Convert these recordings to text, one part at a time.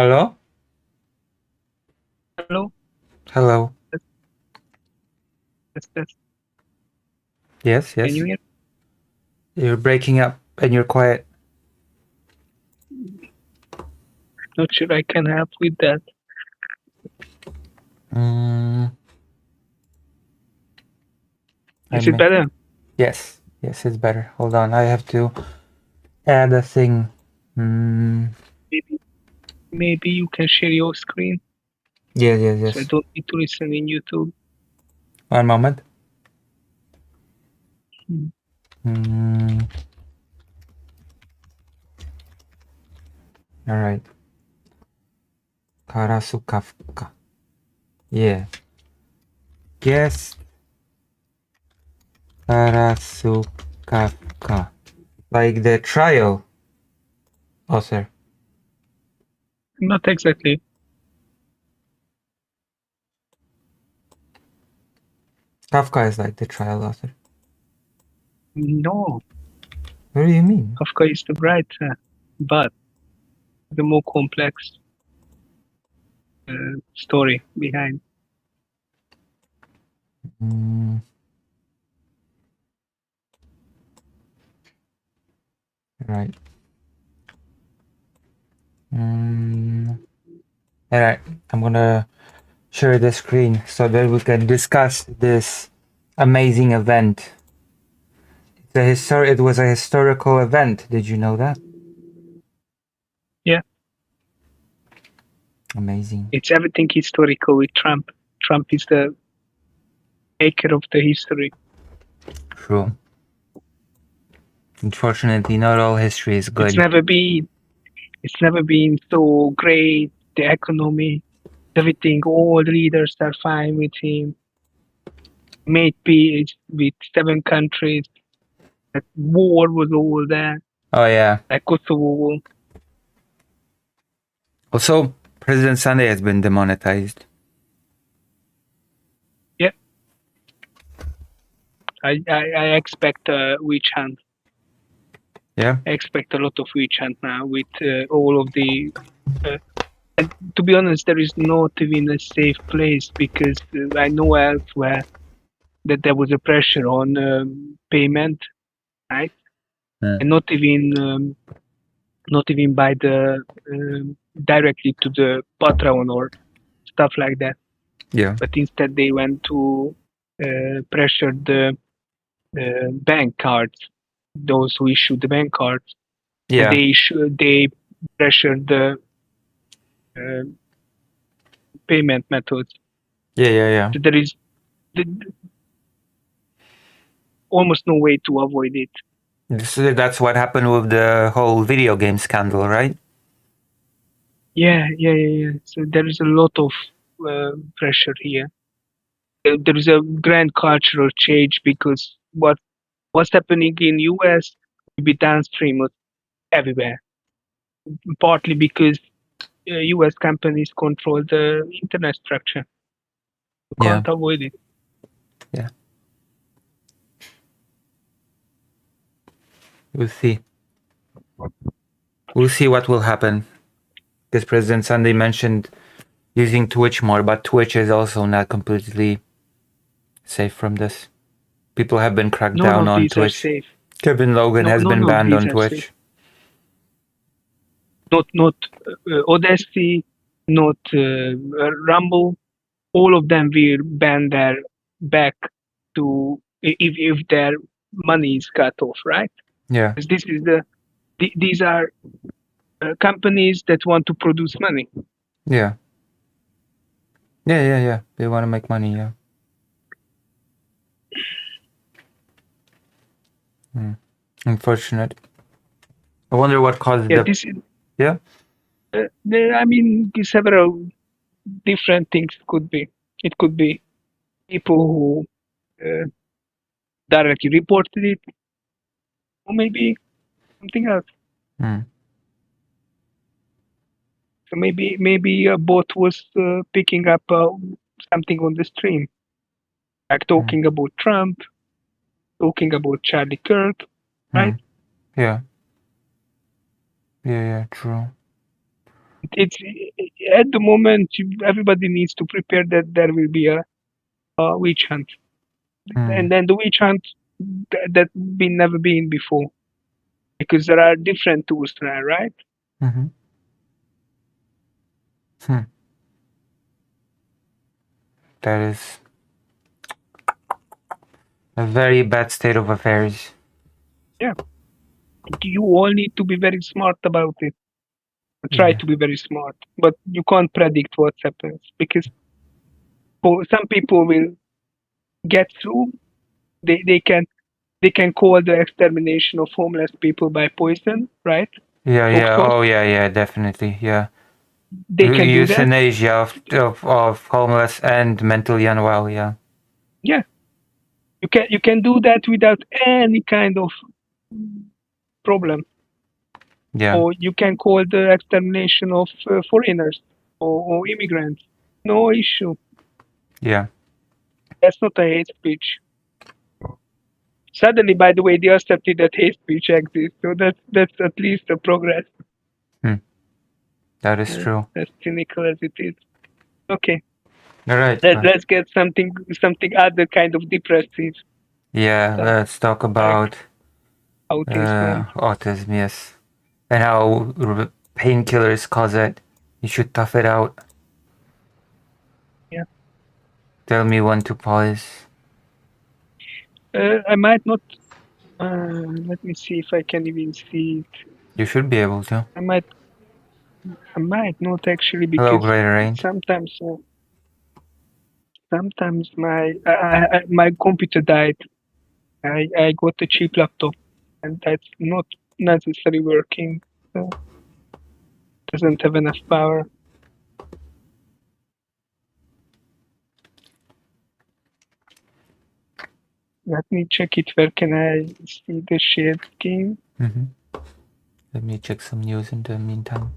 Hello? Hello? Hello. That's Yes, can yes. you hear? You're breaking up and you're quiet. Not sure I can help with that. Mm, I Is it may. better? Yes, yes, it's better. Hold on, I have to add a thing. Mm, Maybe maybe you can share your screen yes, yes, so I yes. don't need to listen in YouTube. One moment. Hmm. Mm, all right. Karasu Kafka. Yeah. Yes. Karasu Kafka. Like the trial author. Not exactly. Kafka is like the trial author. No, What do you mean? Kafka is the writer, but the more complex story behind. Mm, right. Mm, all right. I'm gonna share the screen so that we can discuss this amazing event. It was a historical event. Did you know that? Yeah, Amazing. it's everything historical with Trump. Trump is the maker of the history. True. Unfortunately, not all history is It's good. never been it's never been so great. The economy, everything, all the leaders are fine with him. Made peace with 7 countries. That war was all there, Oh yeah. like Kosovo. Also, President Sunday has been demonetized. Yeah, I expect a witch hunt. Yeah. I expect a lot of witch hunt now with all of the. Uh, and to be honest, there is not even a safe place because I know elsewhere that there was a pressure on payment, right? Mm. And not even by the directly to the patron or stuff like that. Yeah. But instead they went to pressure the bank cards, those who issued the bank cards, and Yeah. they pressured the uh, payment methods. Yeah. Yeah. Yeah. So there is th- almost no way to avoid it. So that's what happened with the whole video game scandal, right? Yeah. So there is a lot of pressure here. There is a grand cultural change because what's happening in US will be downstream everywhere. Partly because US companies control the internet structure. You Yeah. can't avoid it. Yeah. We'll see. We'll see what will happen. Because President Sunday mentioned using Twitch more, but Twitch is also not completely safe from this. People have been cracked None down of on these are Twitch. safe. Kevin Logan No, has none been of banned these on are safe. Twitch. Not Odyssey, not Rumble. All of them will ban their back to if their money is cut off, right? Yeah. Because this is these are companies that want to produce money. Yeah. Yeah. They want to make money, yeah. Unfortunate. I wonder what caused Yeah, the. this is. Yeah? I mean, several different things could be. It could be people who directly reported it, or maybe something else. Hmm. So maybe a bot was picking up something on the stream, like Hmm. talking about Trump, talking about Charlie Kirk, Hmm. right? Yeah. Yeah, true. It's at the moment everybody needs to prepare that there will be a witch hunt, and then the witch hunt that been never been before, because there are different tools now, right? Mm-hmm. Hmm. That is a very bad state of affairs. Yeah, you all need to be very smart about it. Try Yeah. to be very smart, but you can't predict what happens because for some people will get through. They can call the extermination of homeless people by poison, right? Yeah, Of yeah. course, Oh, yeah, yeah, definitely. Yeah. they can do that. Euthanasia of homeless and mentally unwell, yeah. Yeah, you can do that without any kind of problem, Yeah. or you can call the extermination of foreigners or immigrants. No issue. Yeah. That's not a hate speech. Suddenly, by the way, they accepted that hate speech exists, so that's at least a progress. Hmm. That is true. As cynical as it is. Okay, All right. let's get something other kind of depressive Yeah, stuff let's talk like about autism. autism, yes. And how painkillers cause it. You should tough it out. Yeah, Tell me when to pause. I might not. Let me see if I can even see it. You should be able to. I might not actually Hello, because greater range. sometimes my computer died. I got a cheap laptop and that's not necessarily working. So doesn't have enough power. Let me check it. Where can I see the shared screen? Mm-hmm. Let me check some news in the meantime.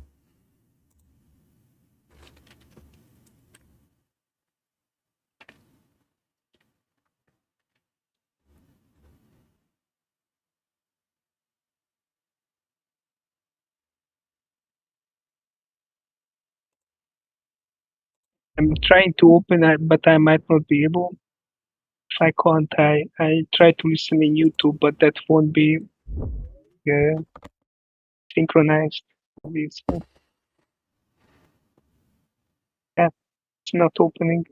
I'm trying to open it, but I might not be able. If I can't, I try to listen in YouTube, but that won't be uh, synchronized. Obviously, yeah, it's not opening.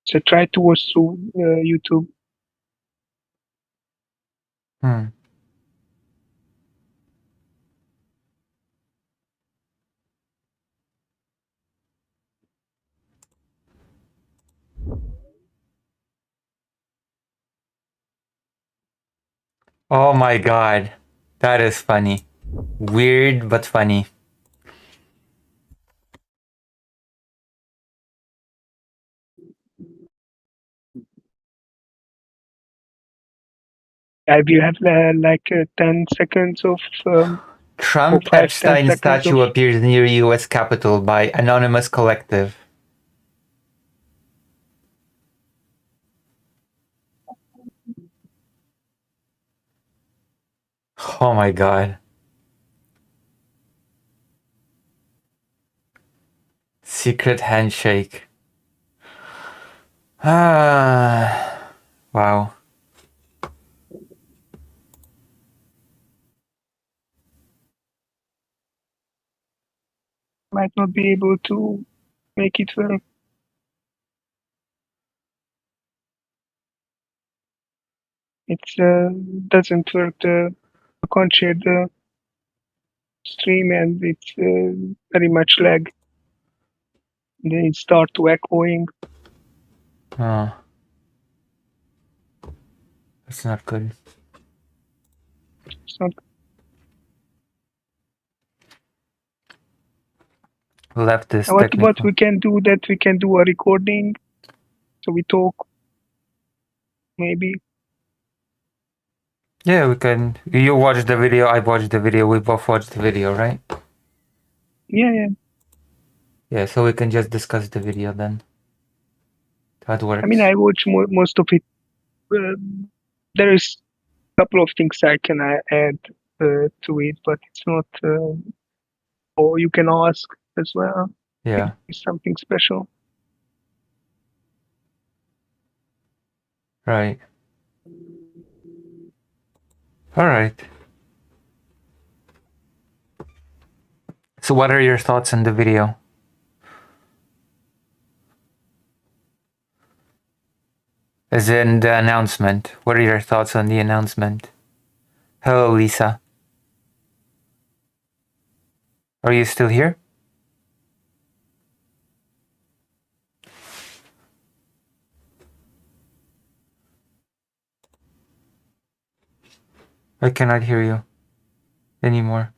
So try to watch through YouTube. Hmm. Oh my god. That is funny. Weird but funny. I will have like 10 seconds of or Trump 5-10 Epstein seconds of. statue appears near US Capitol by anonymous collective. Oh my god. Secret handshake. Ah. Wow. Might not be able to make it work. It's doesn't work. I can't share the stream, and it's very much lag. Then it start to echoing. Oh. That's not good. It's not. Leftist What technical. we can do, that we can do a recording, so we talk maybe. Yeah, we can. You watched the video, I watched the video, we both watched the video, right? Yeah. Yeah, so we can just discuss the video then. That works. I mean, I watch most of it. There is a couple of things I can add. to it, but it's not. Or you can ask as well. Yeah. It's something special. Right. All right. So, what are your thoughts on the video? As in the announcement. What are your thoughts on the announcement? Hello, Lisa. Are you still here? I cannot hear you anymore.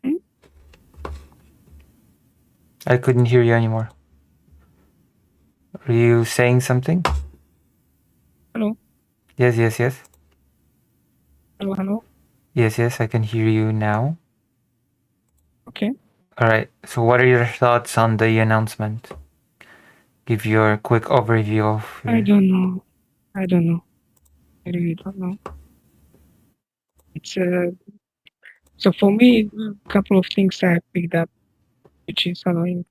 Hmm? I couldn't hear you anymore. Are you saying something? Hello, Yes, yes, yes. hello, hello. Yes, yes, I can hear you now. Okay. All right. So, what are your thoughts on the announcement? Give your quick overview of I your. don't know. I don't know. I really don't know. It's so for me, a couple of things I picked up, which is annoying.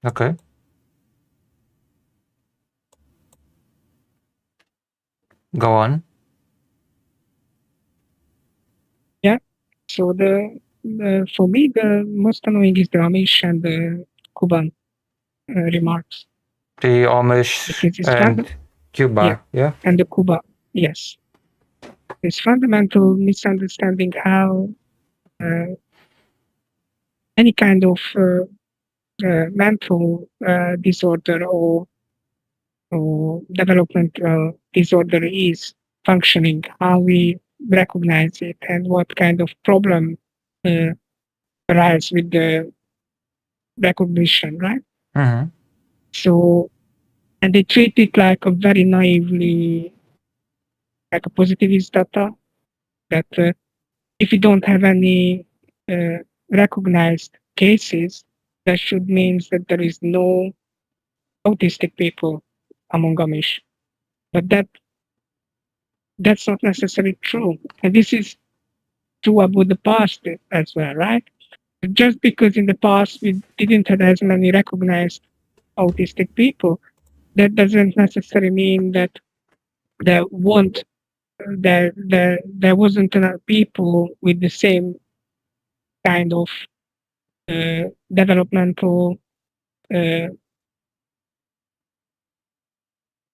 Okay. Go on. Yeah. So the for me the most annoying is the Amish and the Cuban remarks The Amish because it's and yeah, Cuba. Yeah. and the Cuba, yes, it's fundamental misunderstanding how uh, any kind of mental disorder or developmental disorder is functioning, how we recognize it, and what kind of problem uh, arise with the recognition, right? Mm-hmm. So, and they treat it like a very naively, like a positivist data that if you don't have any uh, recognized cases, that should means that there is no autistic people among Amish. But that's not necessarily true. And this is true about the past as well, right? Just because in the past we didn't have as many recognized autistic people, that doesn't necessarily mean that there won't there wasn't enough people with the same kind of developmental uh,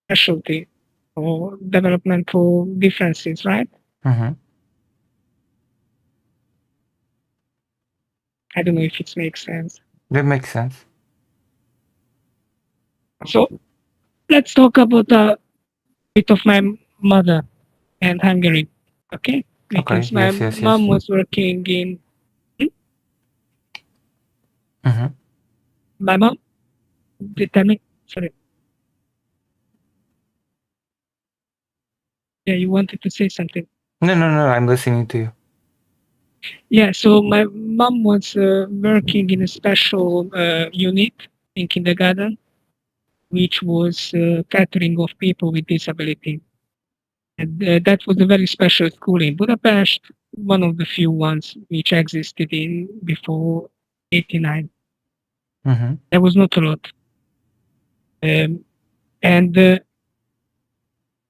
specialty or developmental differences, right? Mm-hmm. I don't know if it makes sense. That makes sense. So let's talk about a bit of my mother and Hungary. Okay, Okay. because my Yes, yes, mom yes. was working in Mm-hmm. my mom. Tell me, sorry. Yeah, you wanted to say something. No, no, no. I'm listening to you. Yeah, so my mom was working in a special unit in kindergarten, which was catering of people with disability. And that was a very special school in Budapest, one of the few ones which existed in before 89. Mm-hmm. There was not a lot. And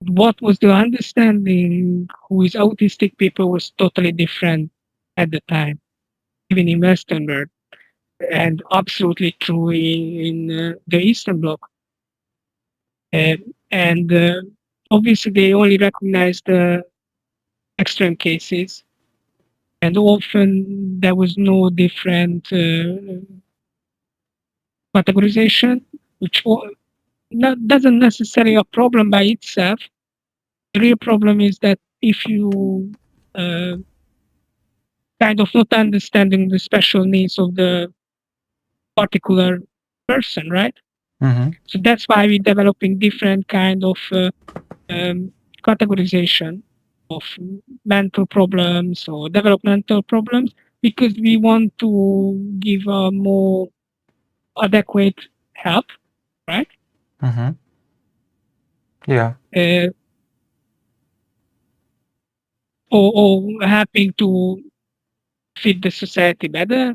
what was the understanding who is autistic people was totally different at the time, even in Western world, and absolutely true in the Eastern Bloc. And obviously, they only recognize the extreme cases, and often there was no different categorization, which doesn't necessarily a problem by itself. The real problem is that if you uh, kind of not understanding the special needs of the particular person, right? Mm-hmm. So that's why we're developing different kind of um, categorization of mental problems or developmental problems because we want to give a more adequate help, right? Mm-hmm. Yeah. Uh, or helping to fit the society better,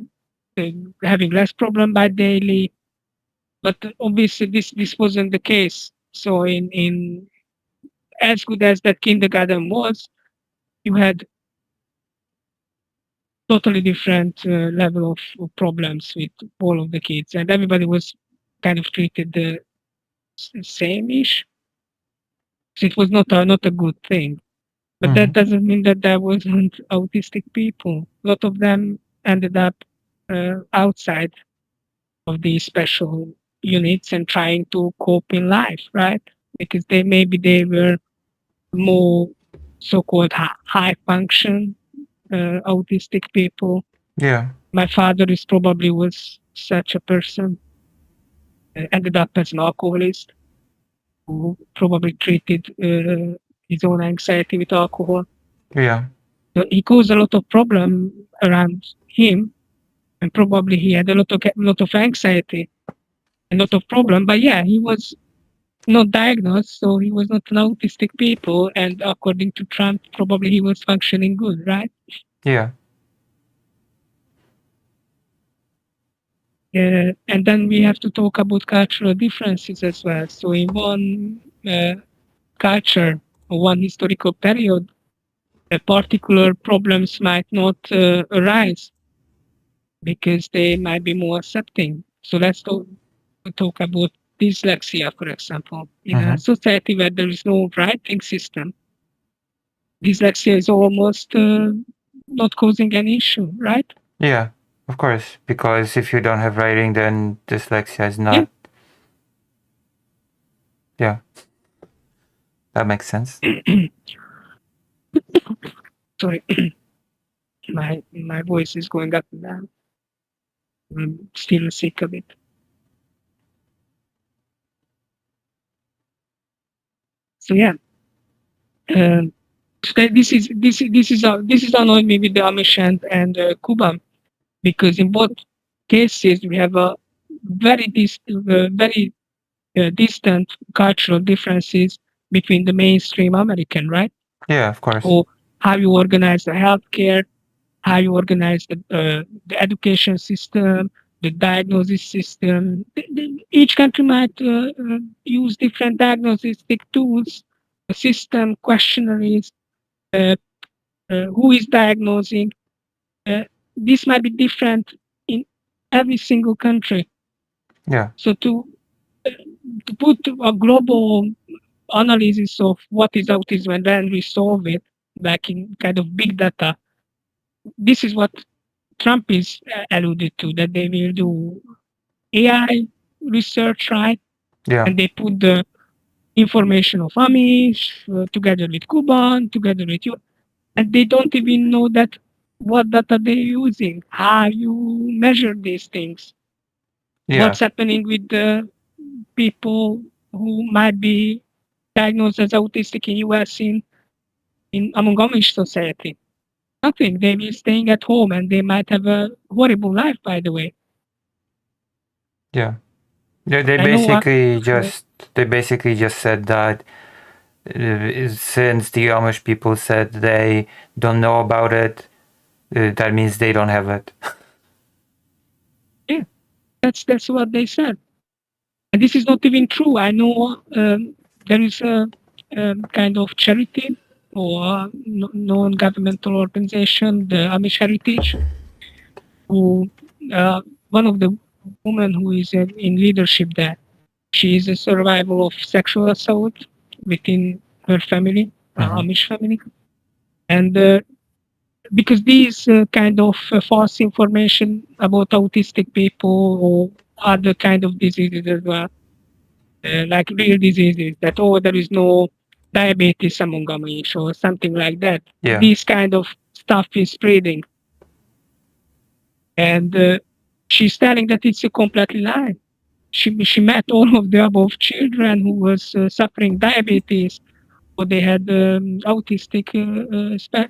having less problem by daily. But obviously, this wasn't the case. So in as good as that kindergarten was, you had totally different level of problems with all of the kids, and everybody was kind of treated the same-ish. So it was not a good thing. But that doesn't mean that there wasn't autistic people. A lot of them ended up outside of these special units and trying to cope in life, right? Because they were more so-called high function autistic people. Yeah. My father is probably was such a person. Ended up as an alcoholist who probably treated his own anxiety with alcohol. Yeah. So he caused a lot of problem around him, and probably he had a lot of anxiety, a lot of problem. But yeah, he was not diagnosed, so he was not an autistic people. And according to Trump, probably he was functioning good, right? Yeah. And then we have to talk about cultural differences as well. So in one culture, or one historical period, particular problems might not arise because they might be more accepting. So let's talk about dyslexia, for example. In a society where there is no writing system, dyslexia is almost not causing any issue, right? Yeah. Of course, because if you don't have writing, then dyslexia is not. Yeah. That makes sense. Sorry, my voice is going up and down. I'm still sick of it. So yeah, um, so this is annoying me with the Amish and Cuba, because in both cases we have a very distant cultural differences between the mainstream American, right? Yeah, of course. Or how you organize the healthcare, how you organize the education system, the diagnosis system. Each country might use different diagnostic tools, the system, questionnaires, uh, who is diagnosing. Uh, this might be different in every single country. Yeah. So to put a global analysis of what is autism and then resolve it, like in kind of big data, this is what Trump is alluded to, that they will do AI research, right? Yeah. And they put the information of Amish together with Cuban, together with you, and they don't even know that what data they're using, how you measure these things, Yeah. what's happening with the people who might be diagnosed as autistic in US in among Amish society. Nothing. They be staying at home and they might have a horrible life, by the way. Yeah. Yeah. They I know basically just said that since the Amish people said they don't know about it, that means they don't have it. yeah, that's what they said. And this is not even true. I know there is a kind of charity or non-governmental organization, the Amish Heritage, who one of the women who is in leadership there, she is a survivor of sexual assault within her family, Amish family, and because these kind of false information about autistic people or other kind of diseases as well, like real diseases, that there is no diabetes among Amish or something like that. Yeah. This kind of stuff is spreading, and she's telling that it's a completely lie. She met all of the above children who was suffering diabetes, or they had autistic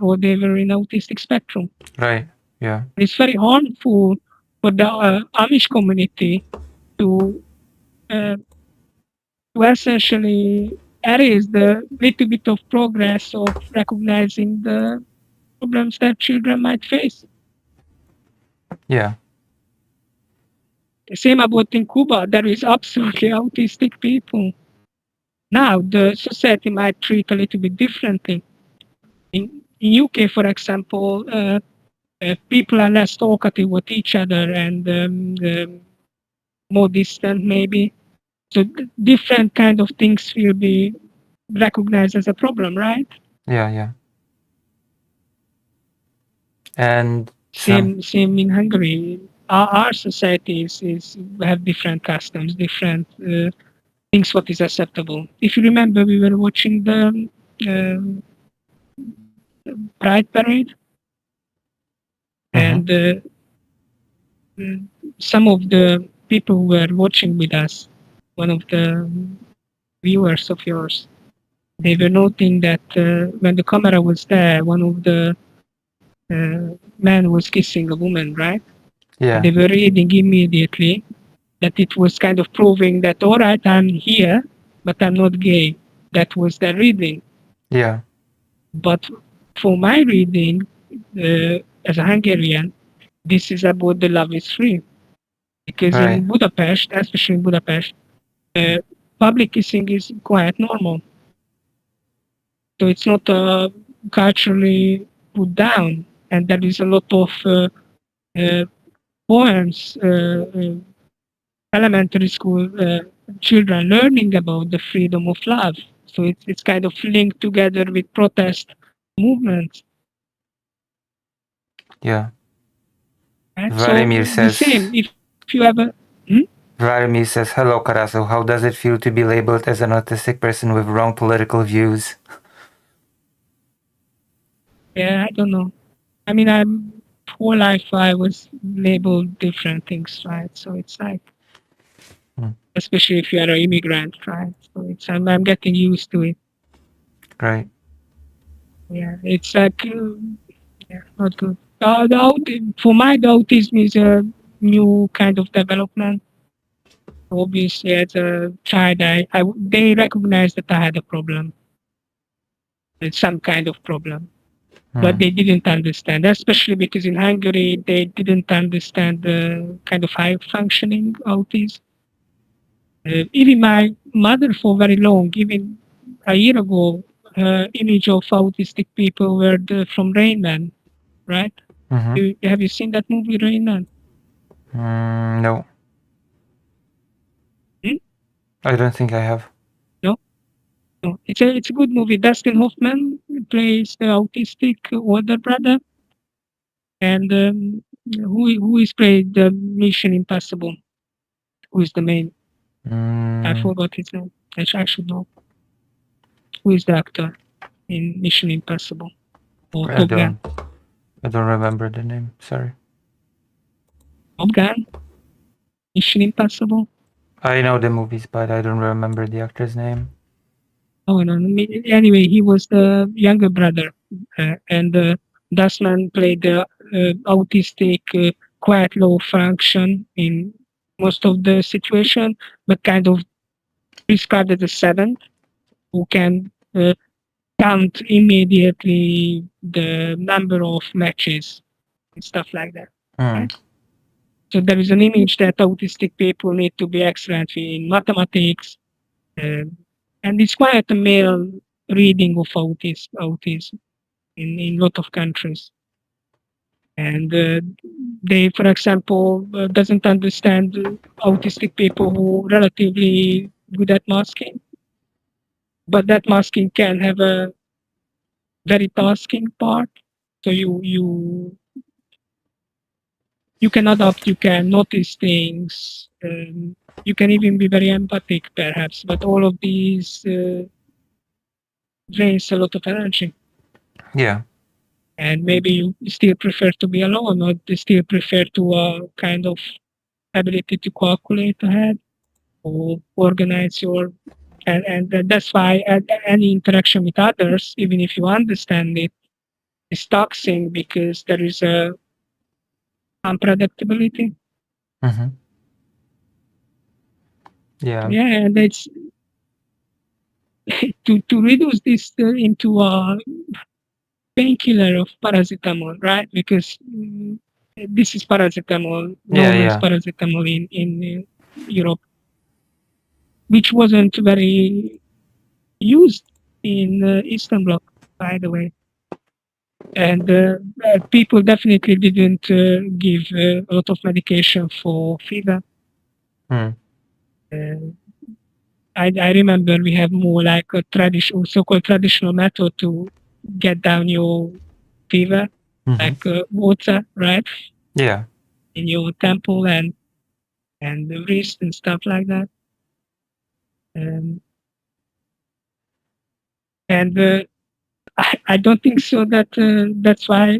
or they were in autistic spectrum. Right. Yeah. It's very harmful for the Amish community to uh, to essentially erase the little bit of progress of recognizing the problems that children might face. Yeah. The same about in Cuba, there is absolutely autistic people. Now, the society might treat a little bit differently. In UK, for example, people are less talkative with each other and more distant, maybe. So different kind of things will be recognized as a problem, right? Yeah, yeah. And Same in Hungary. Our societies is have different customs, different things what is acceptable. If you remember, we were watching the um Pride Parade, Mhm. and uh, some of the people who were watching with us, one of the viewers of yours, they were noting that when the camera was there, one of the men was kissing a woman, right? And Yeah. they were reading immediately that it was kind of proving that, all right, I'm here, but I'm not gay. That was their reading. Yeah. But for my reading, as a Hungarian, this is about the love is free. Because Right. in Budapest, especially in Budapest, uh, public kissing is quite normal. So it's not culturally put down. And there is a lot of uh, poems, elementary school children learning about the freedom of love. So it's kind of linked together with protest movements. Yeah. Right? So Vladimir the says same, if you have a Vladimir says, "Hello, Karasu. How does it feel to be labeled as an autistic person with wrong political views?" yeah, I don't know. I mean, I'm whole life I was labeled different things, right? So it's like, Hmm. especially if you are an immigrant, right? So it's I'm getting used to it. Right. Yeah, it's like yeah, not good. For my, the autism is a new kind of development. Obviously, as a child, they recognized that I had a problem, it's some kind of problem, but Hmm. they didn't understand, especially because in Hungary, they didn't understand the kind of high functioning autism. Even my mother, for very long, even a year ago, her image of autistic people were from Rain Man, right? Mm-hmm. Have you seen that movie, Rain Man? No, Hmm? I don't think I have. No, no. It's a good movie. Dustin Hoffman plays the autistic older brother, and who is played the Mission Impossible? Who is the main? I Mm, forgot his name. I should know. Who is the actor in Mission Impossible or I Top Gun? don't. I don't remember the name. Sorry. Top Gun, Mission Impossible. I know the movies, but I don't remember the actor's name. Oh no. Anyway, he was the younger brother, and Dustman played the autistic, quite low function in most of the situation, but kind of described as a seventh who can count immediately the number of matches and stuff like that. Hmm. Right? So there is an image that autistic people need to be excellent in mathematics, uh, and it's quite a male reading of autism in lot of countries. And they, for example, doesn't understand autistic people who relatively good at masking, but that masking can have a very tasking part. So you can adapt, you can notice things, you can even be very empathic, perhaps. But all of these drains a lot of energy, Yeah. and maybe you still prefer to be alone, or you still prefer to kind of ability to calculate ahead or organize your and that's why any interaction with others, even if you understand it, is toxic because there is a unpredictability. Mm-hmm. Yeah. Yeah, and it's to reduce this into painkiller of paracetamol, right? Because this is paracetamol, Yeah, known as yeah. paracetamol in Europe, which wasn't very used in Eastern Bloc, by the way. And people definitely didn't give a lot of medication for fever. Hmm. I remember we have more like a traditional, so-called traditional method to get down your fever, like water, right, Yeah. in your temple and the wrist and stuff like that. And I don't think so that that's why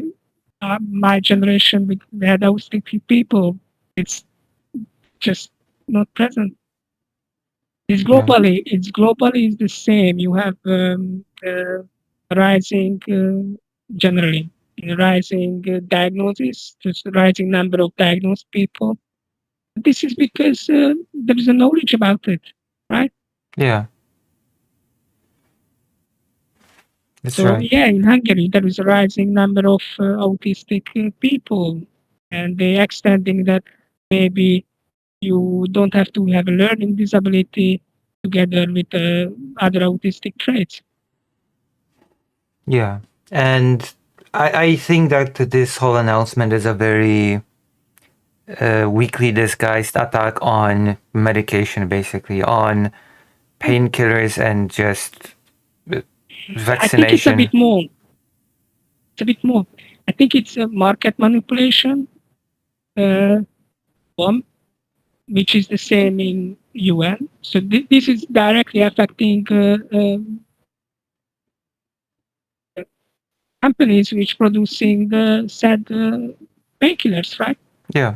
my generation we had autistic people. It's just not present. Yeah. It's globally is the same. You have rising generally rising diagnosis, just rising number of diagnosed people. This is because there is a knowledge about it, right? Yeah. That's So right. yeah, in Hungary there is a rising number of autistic people, and they extending that maybe you don't have to have a learning disability together with other autistic traits. Yeah. And I think that this whole announcement is a very weakly disguised attack on medication, basically, on painkillers and just I think it's a vaccination. bit more. It's a bit more. I think it's a market manipulation, uh, one, which is the same in UN. So this is directly affecting companies which producing said painkillers, right? Yeah.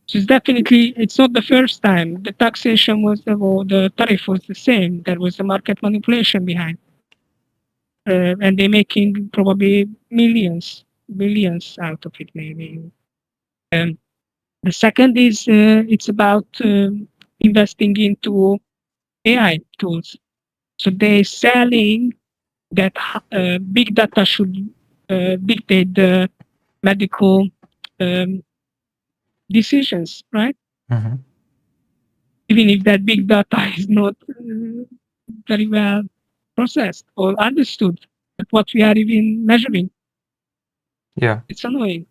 So it's definitely it's not the first time the taxation was or the tariff was the same. There was a market manipulation behind, and they're making probably millions, billions out of it, maybe. Um, the second is it's about investing into AI tools. So they're selling that big data should dictate the medical um, decisions, right? Mm-hmm. Even if that big data is not very well processed or understood at what we are even measuring. Yeah. It's annoying.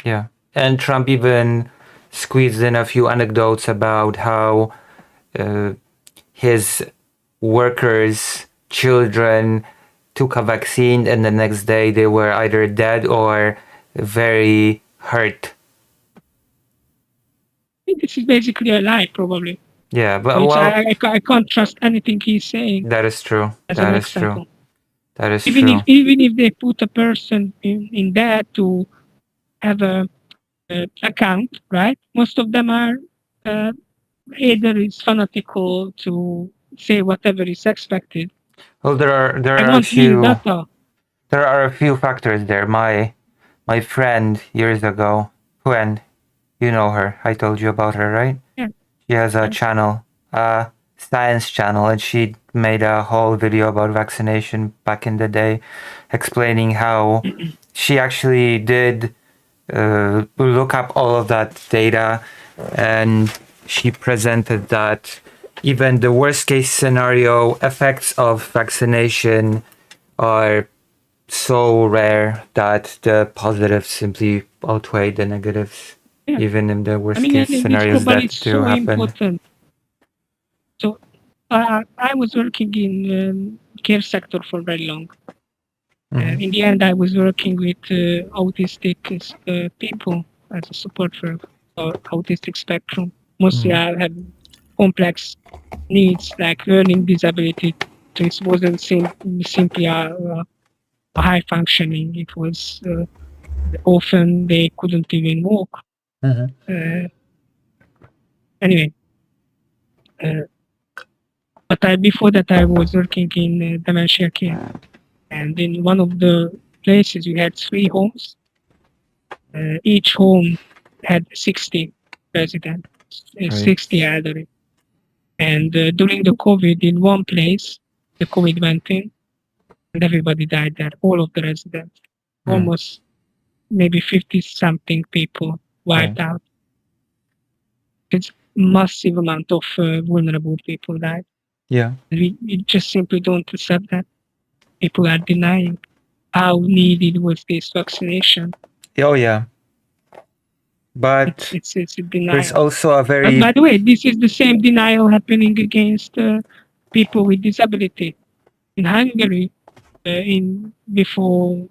Yeah. And Trump even squeezed in a few anecdotes about how uh, his workers' children took a vaccine and the next day they were either dead or very hurt. This is basically a lie, probably. Yeah, but Which well, I can't trust anything he's saying that is true. as an That is true. example. That is Even true. if they put a person in there to have a account, right? Most of them are either is fanatical to say whatever is expected. Well, there I are a want real few data. factors there. My friend years ago, Gwen, you know her. I told you about her, right? Yeah. She has a Yeah. channel, a science channel, and she made a whole video about vaccination back in the day, explaining how she actually did look up all of that data, and she presented that even the worst case scenario effects of vaccination are so rare that the positives simply outweigh the negatives, Yeah. even in the I worst mean, case and this scenarios global that is do so happen. important. So I was working in care sector for very long. In the end, I was working with autistic people as a support for autistic spectrum. Mostly, I had complex needs like learning disability. So it wasn't simply a high functioning. It was often they couldn't even walk. Anyway, but before that, I was working in dementia care, and in one of the places we had 3 homes. Each home had 60 residents, 60 elderly. And during the COVID, in one place, the COVID went in, and everybody died there. All of the residents, almost maybe 50-something people wiped out. It's massive amount of vulnerable people died. Yeah. We just simply don't accept that. People are denying how needed was this vaccination. Oh yeah. But It's a there's denial. also a But very by the way, this is the same denial happening against people with disability in Hungary. In before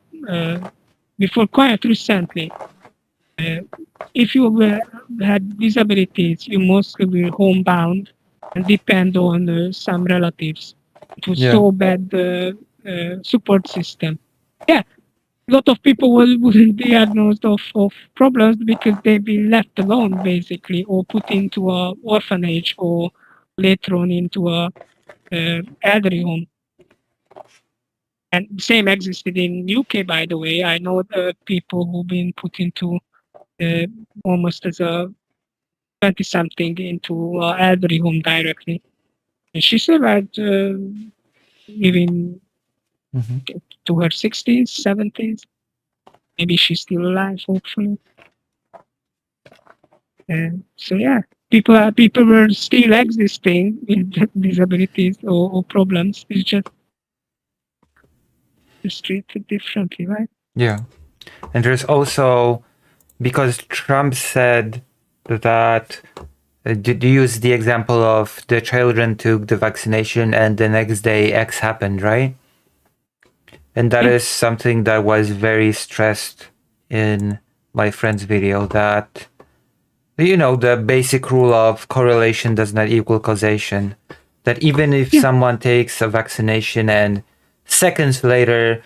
quite recently, if you had disabilities, you mostly were homebound and depend on some relatives. It was yeah. so bad support system. Yeah, a lot of people wouldn't be diagnosed of problems because they've been left alone basically, or put into a orphanage, or later on into a elderly home. And same existed in UK, by the way. I know the people who've been put into uh, almost as a 20 something into elderly home directly. And she survived even hmm to her 60s, 70s. Maybe she's still alive, hopefully. So yeah, people were still existing with disabilities or problems. It's just treated differently, right? Yeah. And there's also because Trump said that did use the example of the children took the vaccination and the next day X happened, right? And that Yeah. is something that was very stressed in my friend's video, that the basic rule of correlation does not equal causation. That even if Yeah, someone takes a vaccination and seconds later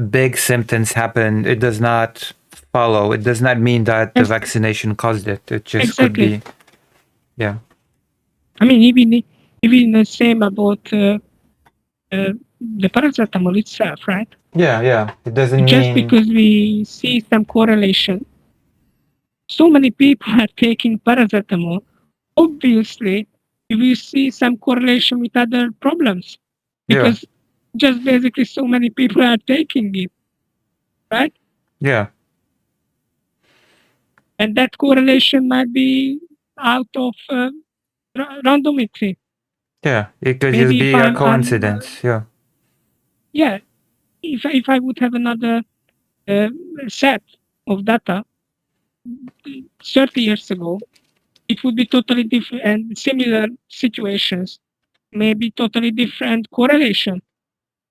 big symptoms happen, it does not follow. It does not mean that the yes, vaccination caused it. It just could exactly. be, yeah. I mean, even the same about the paracetamol itself, right? Yeah, yeah. It doesn't Just mean, because we see some correlation, so many people are taking paracetamol. Obviously, you will see some correlation with other problems yeah, because just basically so many people are taking it, right? yeah, And that correlation might be out of randomity. yeah. It could just Maybe if be a I'm coincidence. Yeah. yeah, if I would have another uh, set of data 30 years ago, it would be totally different and similar situations, maybe totally different correlation.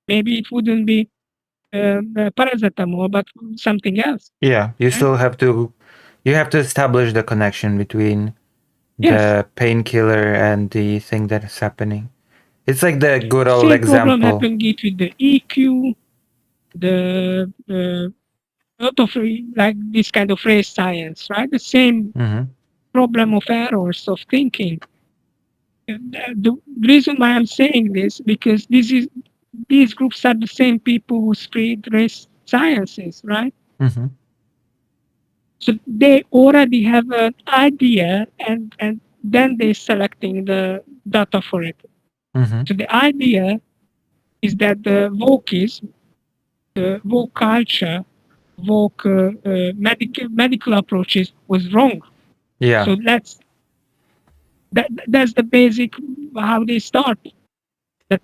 Maybe it wouldn't be paracetamol, but something else. Yeah. You Right? still have to, establish the connection between Yes, the painkiller and the thing that is happening. It's like the good old same problem example. happened with the EQ, the lot of like this kind of race science, right? The same Mm-hmm. problem of errors of thinking. The reason why I'm saying this because these groups are the same people who spread race sciences, right? Mm-hmm. So they already have an idea, and then they're selecting the data for it. Mm-hmm. So the idea is that the wokeism, the woke culture, woke medical approaches was wrong. Yeah. So that's the basic how they start. That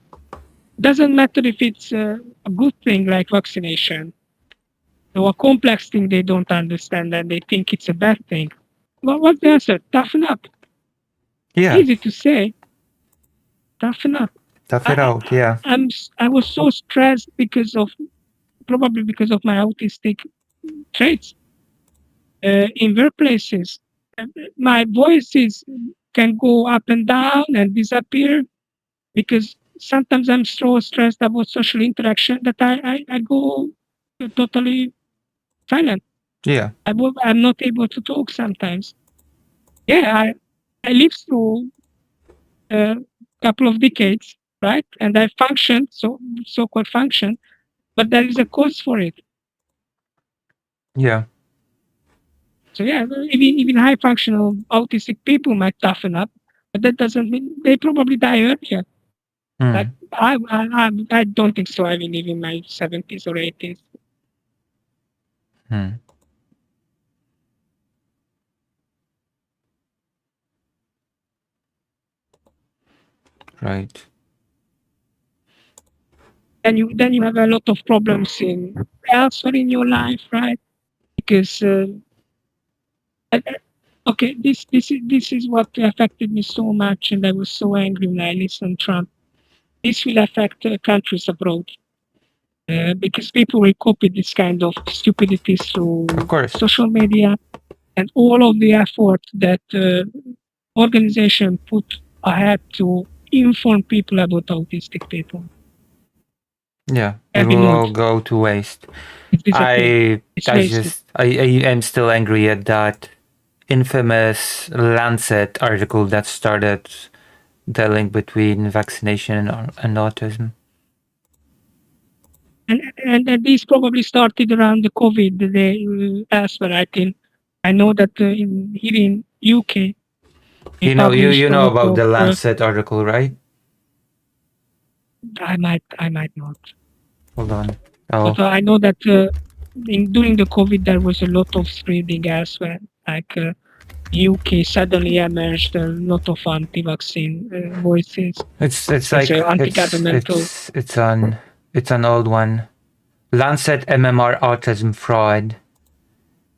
doesn't matter if it's a good thing like vaccination or a complex thing they don't understand and they think it's a bad thing. Well, what's the answer? Toughen up. Yeah. Easy to say. Toughen up. Tough it out. Yeah. I was so stressed because of probably because of my autistic traits in workplaces. My voices can go up and down and disappear because sometimes I'm so stressed about social interaction that I go totally silent. Yeah. I'm not able to talk sometimes. Yeah, I lived through a couple of decades, right? And I functioned, so called function, but there is a cost for it. Yeah. So yeah, even high functional autistic people might toughen up, but that doesn't mean they probably die earlier. Like I don't think so. I will live in my 70s or 80s. Right. Then you have a lot of problems in elsewhere in your life, right? Because okay, this is what affected me so much, and I was so angry when I listened to Trump. This will affect countries abroad because people will copy this kind of stupidity through Of course. social media, and all of the effort that organization put ahead to inform people about autistic people. Yeah, it Have been will all lost. go to waste. It's disappeared. It's wasted. I am still angry at that infamous Lancet article that started the link between vaccination and autism. And these probably started around the COVID elsewhere. I know that here in UK, they You know, published you a know lot about of. the Lancet article, right? I might not. Hold on. But I know that during the COVID there was a lot of spreading elsewhere. Like UK suddenly emerged a lot of anti-vaccine voices. It's There's like anti-governmental. it's an old one. Lancet MMR autism fraud.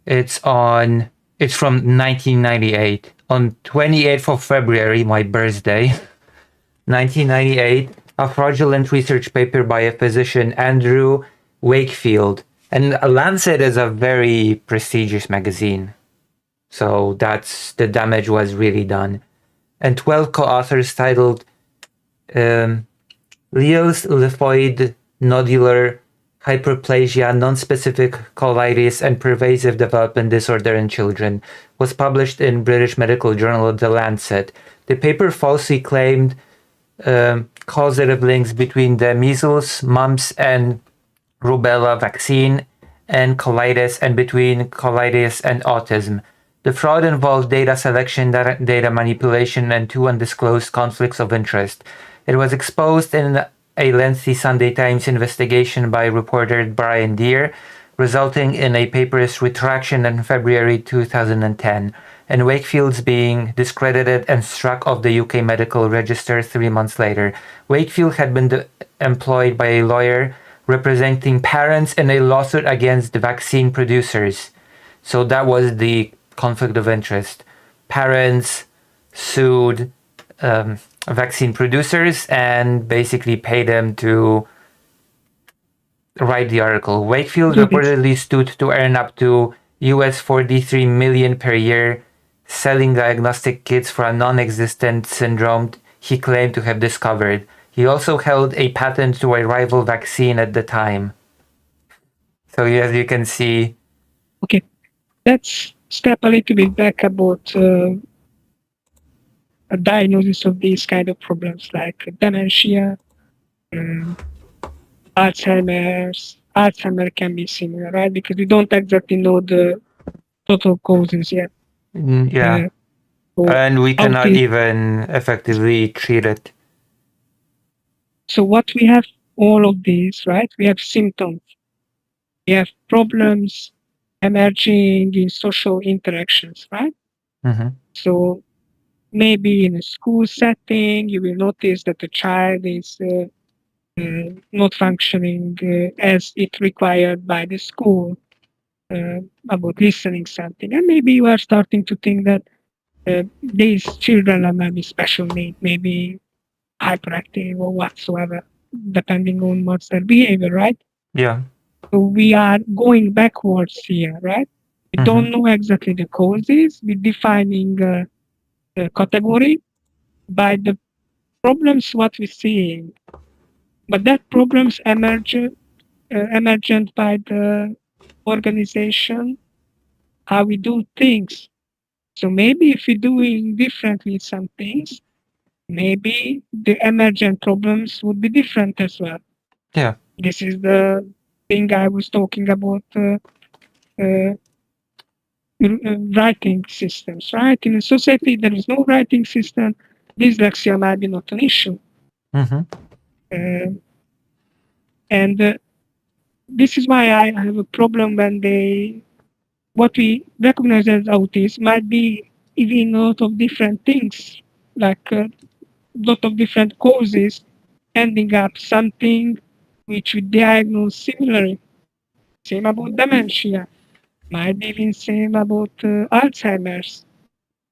It's from 1998. On 28th of February, my birthday, 1998, a fraudulent research paper by a physician, Andrew Wakefield. And Lancet is a very prestigious magazine. So the damage was really done. And 12 co-authors titled Leo's lymphoid nodular hyperplasia, non-specific colitis, and pervasive development disorder in children was published in British medical journal The Lancet. The paper falsely claimed causative links between the measles, mumps, and rubella vaccine and colitis, and between colitis and autism. The fraud involved data selection, data manipulation, and two undisclosed conflicts of interest. It was exposed in a lengthy Sunday Times investigation by reporter Brian Deere, resulting in a paper's retraction in February 2010, and Wakefield's being discredited and struck off the UK Medical Register 3 months later. Wakefield had been employed by a lawyer representing parents in a lawsuit against the vaccine producers. So that was the conflict of interest. Parents sued vaccine producers and basically paid them to write the article. Wakefield reportedly stood to earn up to US 43 million per year selling diagnostic kits for a non-existent syndrome he claimed to have discovered. He also held a patent to a rival vaccine at the time. So as you can see. Okay, let's step a little bit back about a diagnosis of these kind of problems like dementia, Alzheimer's. Alzheimer can be similar, right? Because we don't exactly know the total causes yet. Yeah. And we cannot even effectively treat it. So what we have, all of these, right? We have symptoms. We have problems emerging in social interactions, right? Mm-hmm. So maybe in a school setting, you will notice that the child is not functioning as it required by the school about listening something. And maybe you are starting to think that these children are maybe special need, maybe hyperactive or whatsoever, depending on what's their behavior, right? Yeah. So we are going backwards here, right? We don't know exactly the causes. We're defining a category by the problems what we're seeing. But that problems emergent by the organization, how we do things. So maybe if we're doing differently some things, maybe the emergent problems would be different as well. Yeah. This is the thing I was talking about writing systems, right? In a society, there is no writing system. Dyslexia might be not an issue. Mm-hmm. And this is why I have a problem when what we recognize as autism might be even a lot of different things, like a lot of different causes, ending up something which we diagnose similarly. Same about dementia, might be even same about Alzheimer's.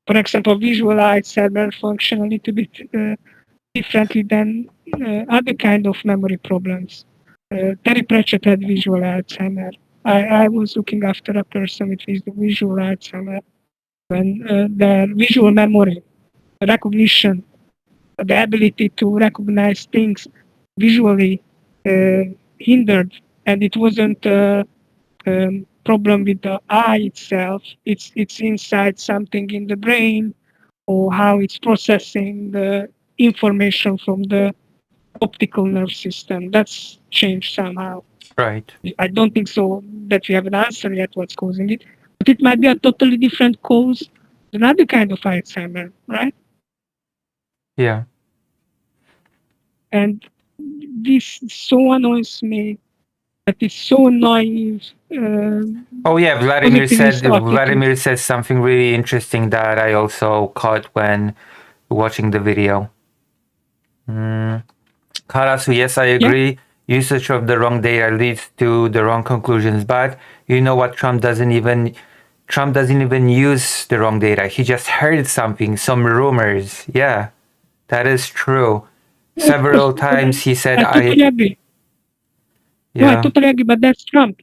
For example, visual Alzheimer's function a little bit differently than other kind of memory problems. Terry Pratchett had visual Alzheimer. I was looking after a person with visual Alzheimer when their visual memory, recognition, the ability to recognize things visually uh, hindered, and it wasn't a problem with the eye itself. It's inside something in the brain or how it's processing the information from the optical nerve system. That's changed somehow. Right. I don't think so that we have an answer yet what's causing it, but it might be a totally different cause, another kind of Alzheimer, right? Yeah. And this so annoys me that it's so naive. Oh yeah, Positivist attitude. Vladimir says something really interesting that I also caught when watching the video. Karasu, yes, I agree. Usage of the wrong data leads to the wrong conclusions. But you know what? Trump doesn't even use the wrong data. He just heard something, some rumors. Yeah, that is true. Of course, Several times he said, I totally agree. No, I yeah, totally agree, but that's Trump.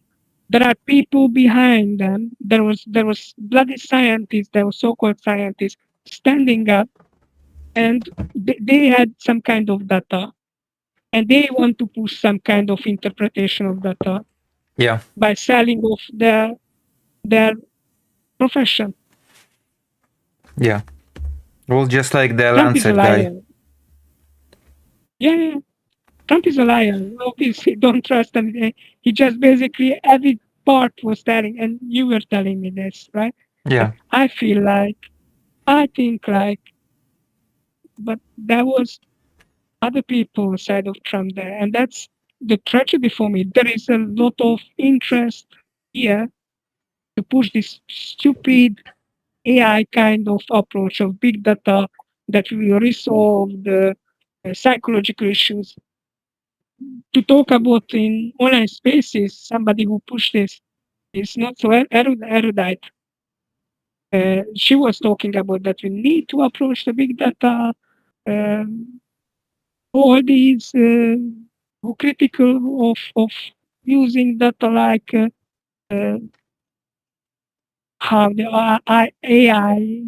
There are people behind them. There was bloody scientists, there were so-called scientists standing up, and they had some kind of data, and they want to push some kind of interpretation of data yeah, by selling off their profession. yeah. Well, just like the Trump is a Lancet guy. liar. Yeah. Trump is a liar. Obviously, don't trust him. He just basically every part was telling, and you were telling me this, right? Yeah, I feel like, I think like, but there was other people side of Trump there, and that's the tragedy for me. There is a lot of interest here to push this stupid AI kind of approach of big data that will resolve the psychological issues. To talk about in online spaces, somebody who pushed this is not so erudite. She was talking about that we need to approach the big data. Um, all these who critical of using data like uh, how the AI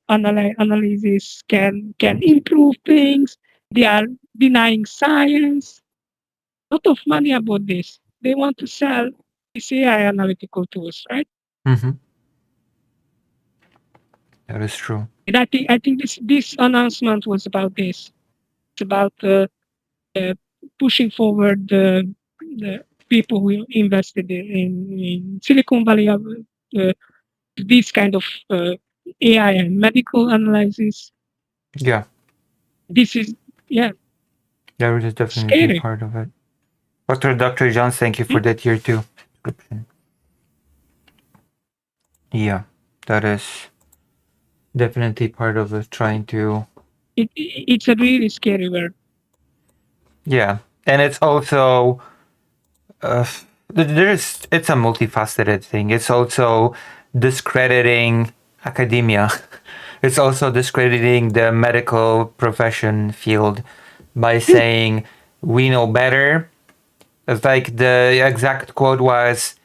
analysis can improve things. They are denying science. A lot of money about this. They want to sell these AI analytical tools, right? mm-hmm. That is true. And I think this announcement was about this. It's about uh, pushing forward the people who invested in Silicon Valley this kind of AI and medical analysis. Yeah, This is that is definitely scary. part of it. Dr. Jones, thank you for Hmm? that tier 2 description. Yeah, that is definitely part of it, trying to. It's a really scary word. Yeah, and it's also it's a multifaceted thing. It's also discrediting academia. It's also discrediting the medical profession field by saying we know better. It's like the exact quote was,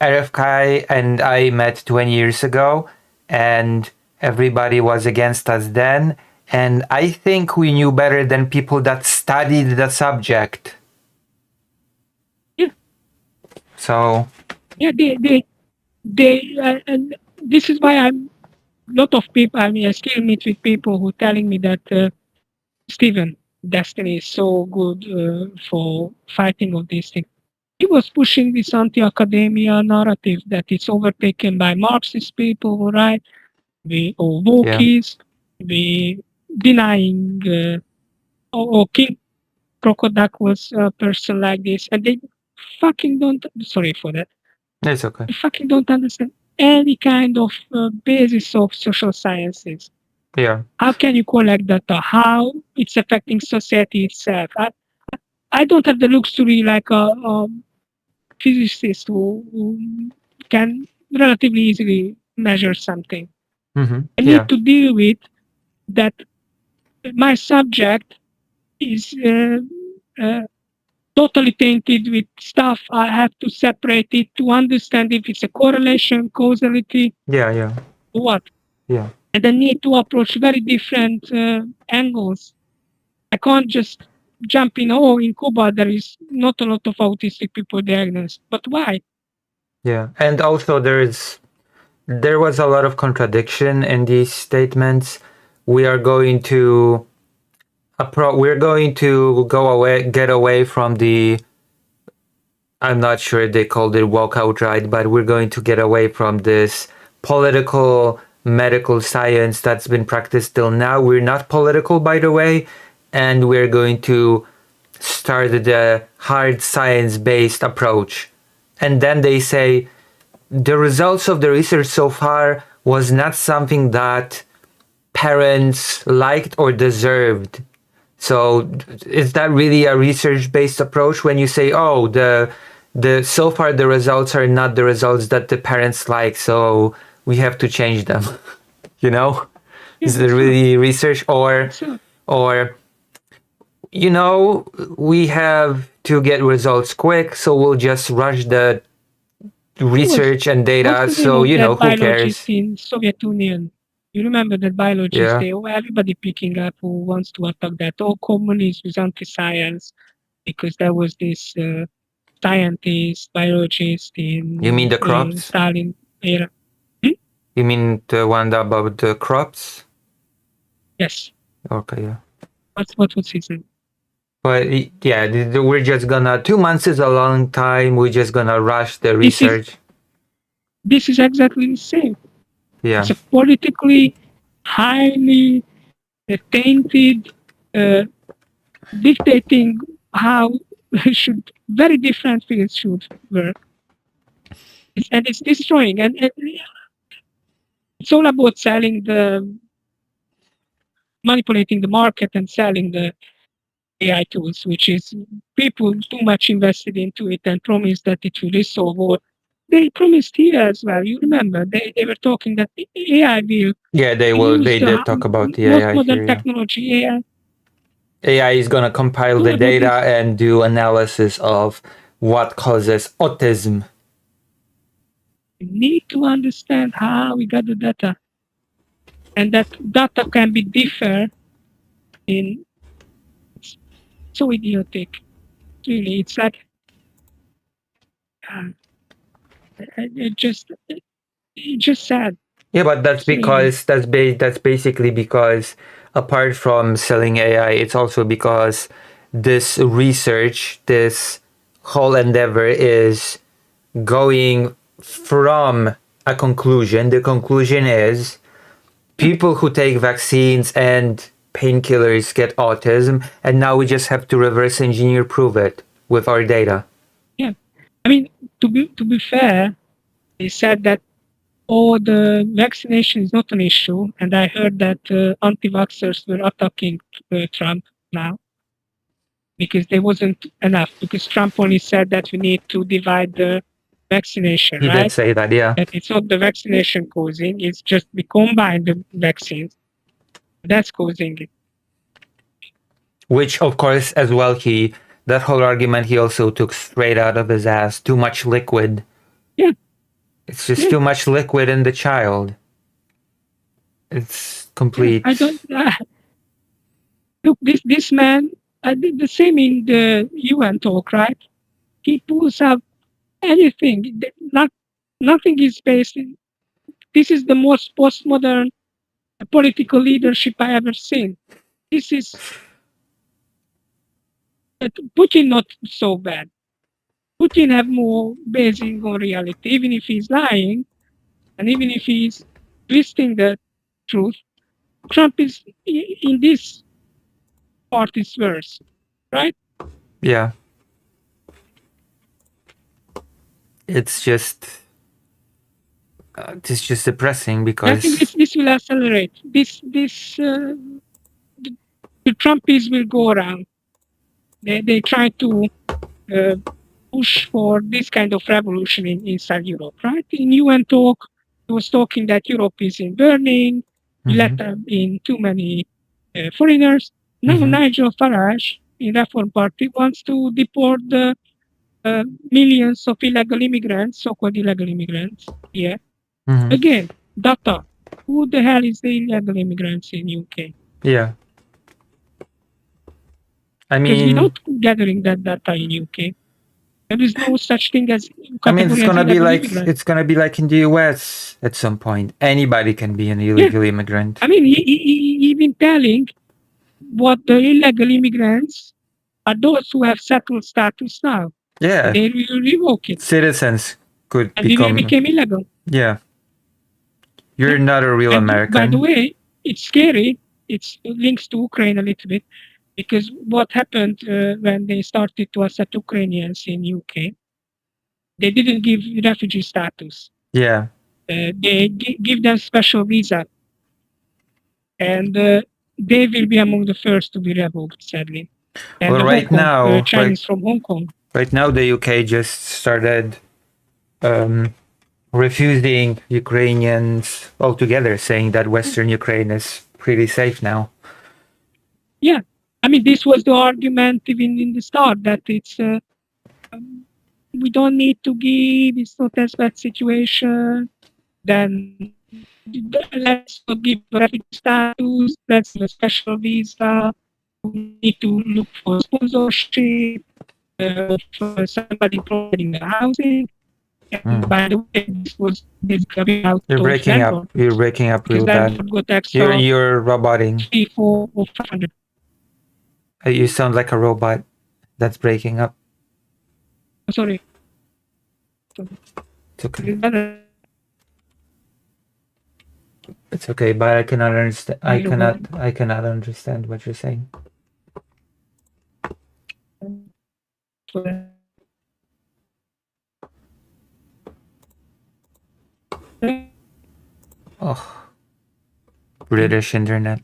RFK and I met 20 years ago, and everybody was against us then. And I think we knew better than people that studied the subject. Yeah, So, yeah. And this is why I'm lot of people. I mean, I still meet with people who telling me that Stephen Destiny is so good for fighting of these things. He was pushing this anti-academia narrative that it's overtaken by Marxist people, right? Or yeah. wokies, the denying or Crocodile was a person like this, and they fucking don't. Sorry for that. It's okay. They fucking don't understand any kind of basis of social sciences. Yeah. How can you collect data? How it's affecting society itself? I don't have the luxury like a physicist who can relatively easily measure something. Mm-hmm. I Yeah. need to deal with that. My subject is totally tainted with stuff. I have to separate it to understand if it's a correlation, causality, Yeah. Yeah. or what. Yeah. And I need to approach very different angles. I can't just jump in. Oh, in Cuba there is not a lot of autistic people diagnosed, but why? Yeah. And also there was a lot of contradiction in these statements. We're going to get away from the, I'm not sure they called it walkout right, but we're going to get away from this political medical science that's been practiced till now. We're not political, by the way, and we're going to start the hard science based approach. And then they say the results of the research so far was not something that parents liked or deserved. So is that really a research-based approach when you say, oh, the so far the results are not the results that the parents like, so we have to change them? You know? Yeah, Is it really research so or you know, we have to get results quick, so we'll just rush the research and what's data, the name so of you know, that who biologist cares? in Soviet Union? You remember that biologist? Yeah. They everybody picking up who wants to attack that. Oh, communism is anti-science because there was this scientist, biologist You mean in the crops? Stalin era. Hmm? You mean the one about the crops? Yes. Okay, yeah. What was his name? But yeah, we're just gonna 2 months is a long time. We're just gonna rush the research. This is exactly the same. Yeah, It's a politically highly tainted, uh, dictating how should very different fields should work. And it's destroying. And it's all about selling manipulating the market and selling the AI tools, which is people too much invested into it and promise that it will resolve all. They promised here as well. You remember they were talking that AI will yeah. They will. use They the did talk about the most AI modern here. Yeah, technology. AI. AI is gonna compile the All about data this. and do analysis of what causes autism. We need to understand how we got the data, and that data can be different in so idiotic. Really, it's like uh, it's just sad. Yeah, but that's It's really because that's basically because apart from selling AI, it's also because this research, this whole endeavor is going from a conclusion. The conclusion is people who take vaccines and painkillers get autism, and now we just have to reverse engineer prove it with our data. yeah. I mean, to be fair, they said that the vaccination is not an issue, and I heard that anti-vaxxers were attacking Trump now because there wasn't enough. Because Trump only said that we need to divide the vaccination, He did right? say that, yeah. That it's not the vaccination causing; it's just we combine the vaccines. That's causing it. Which, of course, as well, that whole argument he also took straight out of his ass. Too much liquid. Yeah. It's just Yeah. too much liquid in the child. It's complete. I don't look. This man did the same in the UN talk, right? He pulls up anything. Nothing is based in. This is the most postmodern political leadership I ever seen. This is Putin not so bad. Putin have more basing on reality, even if he's lying and even if he's twisting the truth. Trump is in this part is worse, right? Yeah. It's just depressing I because think this will accelerate. The Trumpies will go around. They try to uh, push for this kind of revolution inside Europe, right? In UN talk, he was talking that Europe is in burning. We let in too many foreigners. Now Nigel Farage in Reform Party wants to deport the millions of illegal immigrants, so-called illegal immigrants. Yeah. Again, data. Who the hell is the illegal immigrants in UK? yeah. I Because we mean, don't gathering that data in UK. There is no such thing as it's category as gonna be illegal like immigrant. in the US at some point. Anybody can be an Yeah. illegal immigrant. I mean, even telling what the illegal immigrants are those who have settled status now. Yeah. They will revoke it. Citizens could And they will become. become illegal. Yeah. You're Yeah. not a real And American. by the way, it's scary. It links to Ukraine a little bit because what happened when they started to accept Ukrainians in UK, they didn't give refugee status. Yeah. They give them special visa, and they will be among the first to be revoked, sadly. And Well, the right Hong Kong, now, Chinese from Hong Kong. right now, the UK just started refusing Ukrainians altogether, saying that Western Ukraine is pretty safe now. Yeah, I mean, this was the argument even in the start that it's we don't need to give. It's not as bad situation. Then let's not give refugee status. Let's give a special visa. We need to look for sponsorship of somebody providing the housing. And by the way, this was basically out You're of breaking up. landlord. You're breaking up real Because bad. landlord got extra You're roboting. 3, 4, or 500. You sound like a robot that's breaking up. Sorry. It's okay. It's okay, but I cannot understand. I cannot understand what you're saying. Oh, British internet,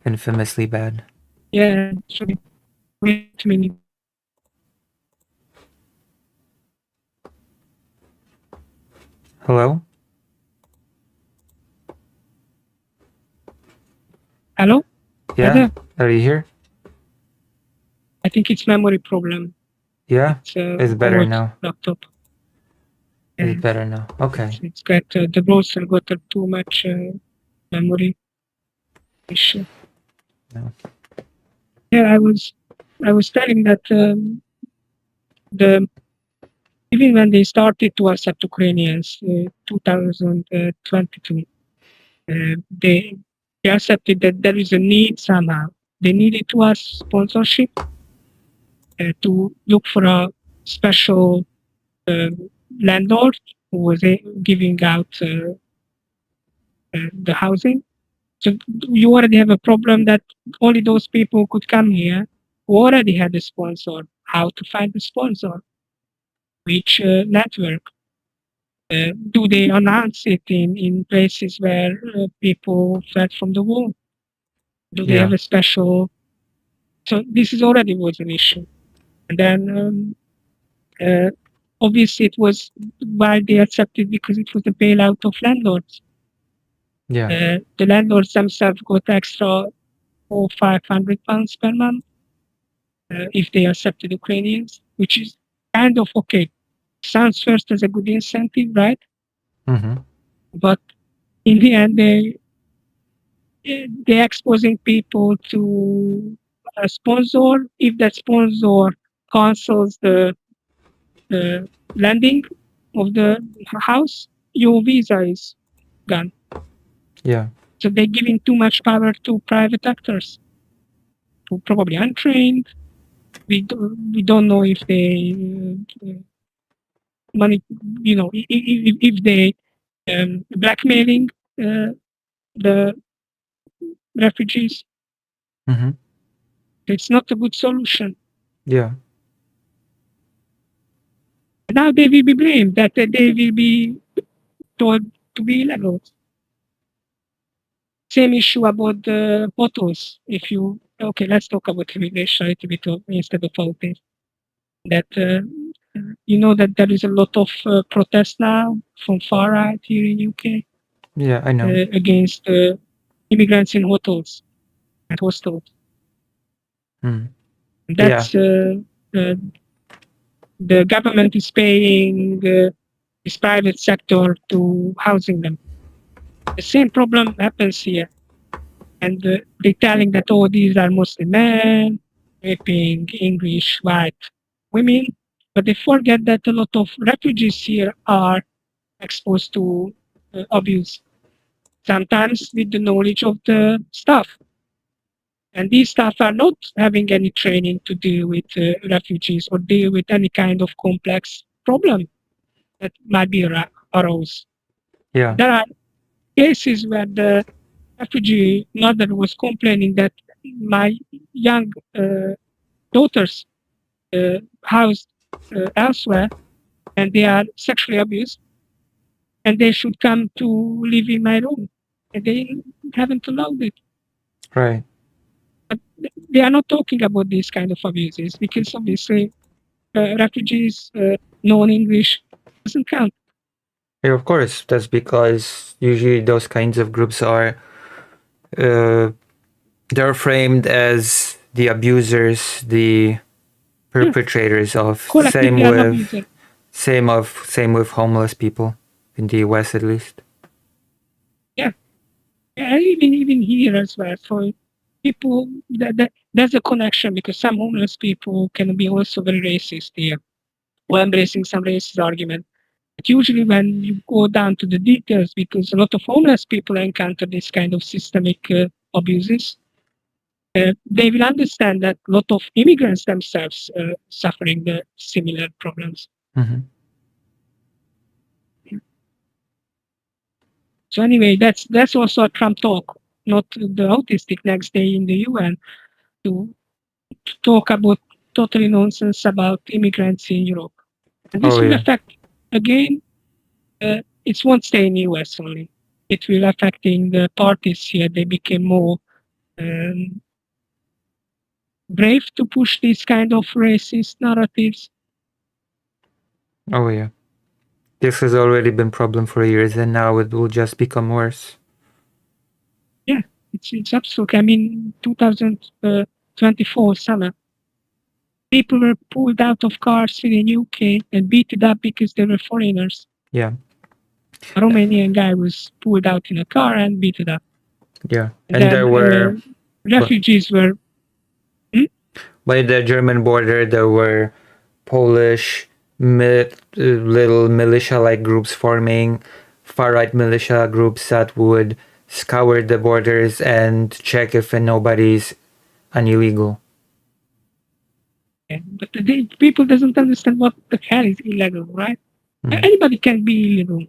infamously bad. Yeah, sorry. Wait a minute. Hello? Hello? Yeah? Heather? Are you here? I think it's memory problem. Yeah? It's better old now. laptop. It's better now. Okay. It's got the browser got too much memory issue. No. Yeah, I was telling that the even when they started to accept Ukrainians 2022, they accepted that there is a need somehow. They needed to ask sponsorship to look for a special landlord who was giving out the housing. So you already have a problem that only those people could come here who already had a sponsor. How to find a sponsor? Which network? Do they announce it in places where people fled from the war? Do they have a special? So this is already was an issue. And then obviously it was why they accepted because it was the bailout of landlords. Yeah. The landlords themselves got extra £400-500 per month if they accepted Ukrainians, which is kind of okay. Sounds first as a good incentive, right? But in the end, they're exposing people to a sponsor. If that sponsor cancels the landing of the house, your visa is gone. Yeah. So they're giving too much power to private actors who probably untrained. We don't know if they money, if they blackmailing the refugees. It's not a good solution. Yeah. Now they will be blamed that they will be told to be illegal. Same issue about the photos. If you okay, let's talk about immigration a little bit instead of politics. That you know that there is a lot of protest now from far right here in UK Yeah, I know. against immigrants in hotels and hostels. Mm. That's uh, the government is paying this private sector to housing them. The same problem happens here, and they're telling that oh these are mostly men raping English white women, but they forget that a lot of refugees here are exposed to abuse, sometimes with the knowledge of the staff. And these staff are not having any training to deal with refugees or deal with any kind of complex problem that might be arose. Yeah. There are cases where the refugee mother was complaining that my young daughters housed elsewhere and they are sexually abused and they should come to live in my room. And they haven't allowed it. Right. But they are not talking about these kind of abuses because obviously refugees, non-English doesn't count. Yeah, of course. That's because usually those kinds of groups are uh, they're framed as the abusers, the perpetrators of. Collectively an abuser. Same with homeless people in the US at least. Yeah. And even here as well. So people there's a connection because some homeless people can be also very racist here or embracing some racist argument. But usually when you go down to the details, because a lot of homeless people encounter this kind of systemic abuses, they will understand that a lot of immigrants themselves suffering the similar problems. Mm-hmm. So anyway, that's also a Trump talk, not the autistic next day in the UN to talk about totally nonsense about immigrants in Europe. And this Oh will yeah. affect, again, it won't stay in US only. It will affecting the parties here. They became more um, brave to push these kind of racist narratives. Oh yeah. This has already been problem for years, and now it will just become worse. Yeah, it's absolutely. I mean, 2024 summer, people were pulled out of cars here in UK and beaten up because they were foreigners. Yeah. A Romanian guy was pulled out in a car and beaten up. Yeah. And And there then were refugees were by the German border there were Polish little militia-like groups forming, far-right militia groups that would scour the borders and check if nobody's an illegal. but the people doesn't understand what the hell is illegal, right? Anybody can be illegal.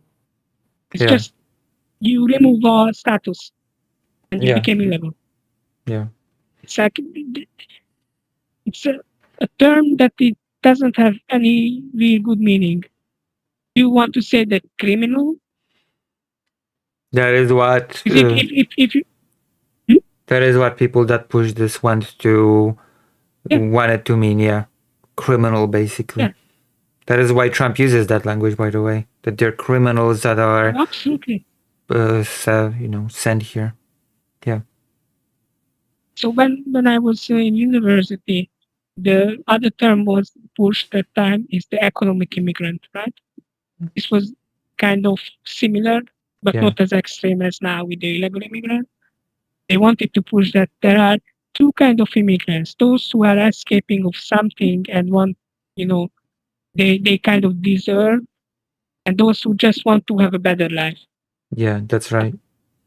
It's Yeah. just you remove all status and you Yeah. became illegal. Yeah. It's like it's a term that it doesn't have any real good meaning. You want to say that criminal? That is what If you that is what people that push this wanted to mean, yeah. Criminal basically. Yeah. That is why Trump uses that language, by the way. That they're criminals that are absolutely. Sent here. Yeah. So when I was in university, the other term was pushed at time is the economic immigrant, right? This was kind of similar, but Yeah. not as extreme as now with the illegal immigrant. They wanted to push that there are two kind of immigrants: those who are escaping of something and want, they kind of deserve, and those who just want to have a better life. Yeah, that's right.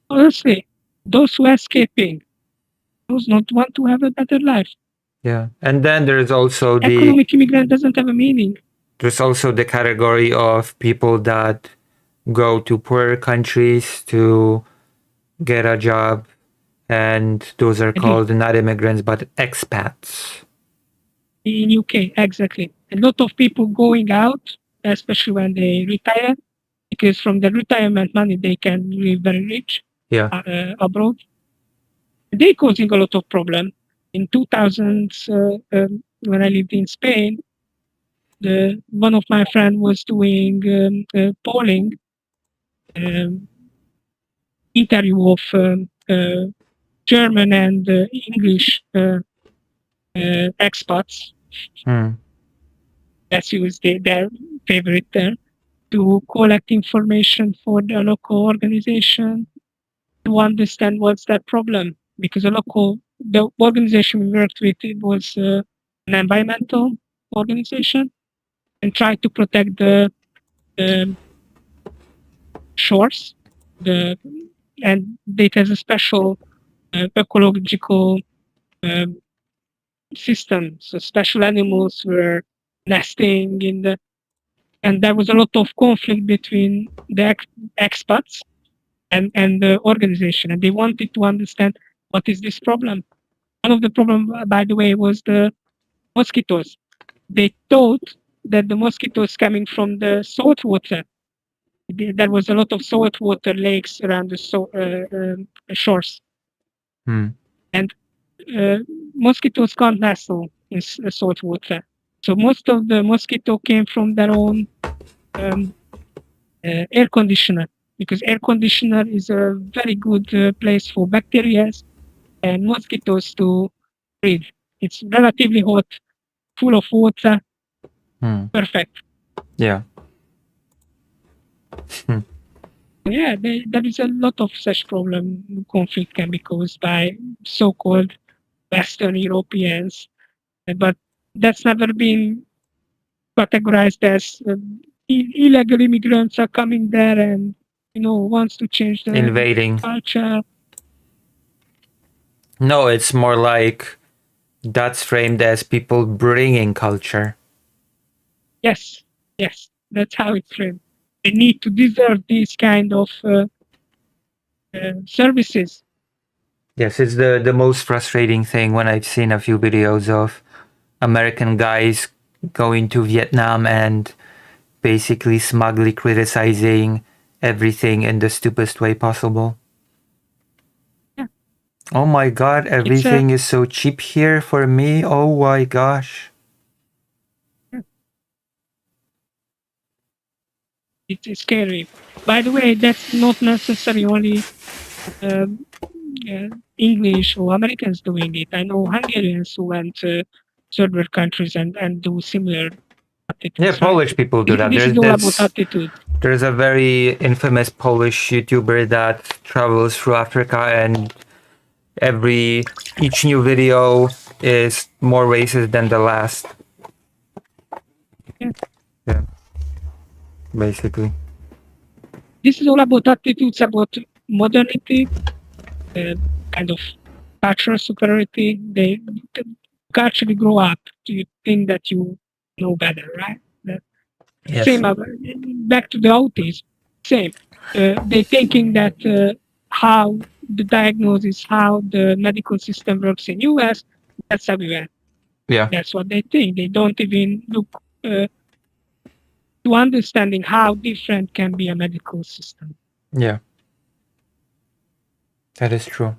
Honestly, those who are escaping, those not want to have a better life. Yeah. And then there's also Economic immigrant doesn't have a meaning. There's also the category of people that go to poorer countries to get a job, and those are called not immigrants but expats. in UK, exactly. A lot of people going out, especially when they retire, because from the retirement money they can live very rich Yeah. abroad. They causing a lot of problem. In 2000s, when I lived in Spain, one of my friend was doing polling um, interview of German and English expats. Hmm. That's used their favorite term to collect information for the local organization to understand what's that problem. Because the organization we worked with, it was an environmental organization and tried to protect the um, shores. The and it has a special ecological um, system. So special animals were nesting in the, and there was a lot of conflict between the expats and the organization, and they wanted to understand what is this problem. One of the problem, by the way, was the mosquitoes. They thought that the mosquitoes coming from the salt water. There was a lot of salt water lakes around the shores, Hmm. and mosquitoes can't nestle in salt water. So most of the mosquito came from their own air conditioner, because air conditioner is a very good place for bacteria and mosquitoes to breed. It's relatively hot, full of water, Hmm. perfect. Yeah. Yeah, there is a lot of such problem. Conflict can be caused by so-called Western Europeans, but that's never been categorized as illegal immigrants are coming there and wants to change the Invading. culture. No, it's more like that's framed as people bringing culture. Yes, that's how it's framed. They need to deserve these kind of services. Yes, it's the most frustrating thing when I've seen a few videos of American guys going to Vietnam and basically smugly criticizing everything in the stupidest way possible. Yeah. Oh my god, everything is so cheap here for me. Oh my gosh. It's scary. By the way, that's not necessarily only English or Americans doing it. I know Hungarians who went to third countries and do similar attitudes. Yeah, Polish people do that. This is all about attitude. There's a very infamous Polish YouTuber that travels through Africa, and each new video is more racist than the last. Yeah. Basically. This is all about attitudes, about modernity, kind of cultural superiority. They actually grow up to think that you know better, right? Yes. Same, back to the autism, same. They thinking that how the diagnosis, how the medical system works in US, that's everywhere. Yeah. That's what they think. They don't even look to understanding how different can be a medical system. Yeah. That is true.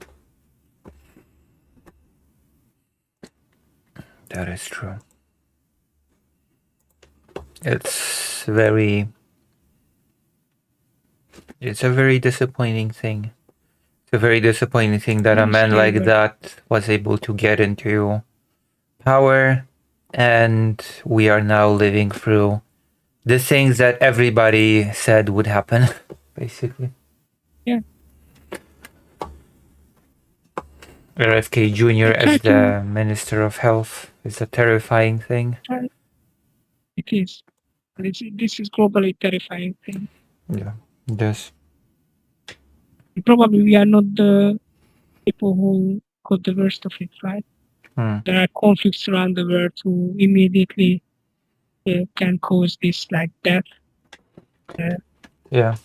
That is true. It's a very disappointing thing. It's a very disappointing thing that a man like that was able to get into power, and we are now living through the things that everybody said would happen, basically. Yeah. RFK Jr. as the Minister of Health is a terrifying thing. It is. This is globally terrifying thing. Yeah, it does. Probably we are not the people who got the worst of it, right? There are conflicts around the world who immediately can cause this like death. Yeah.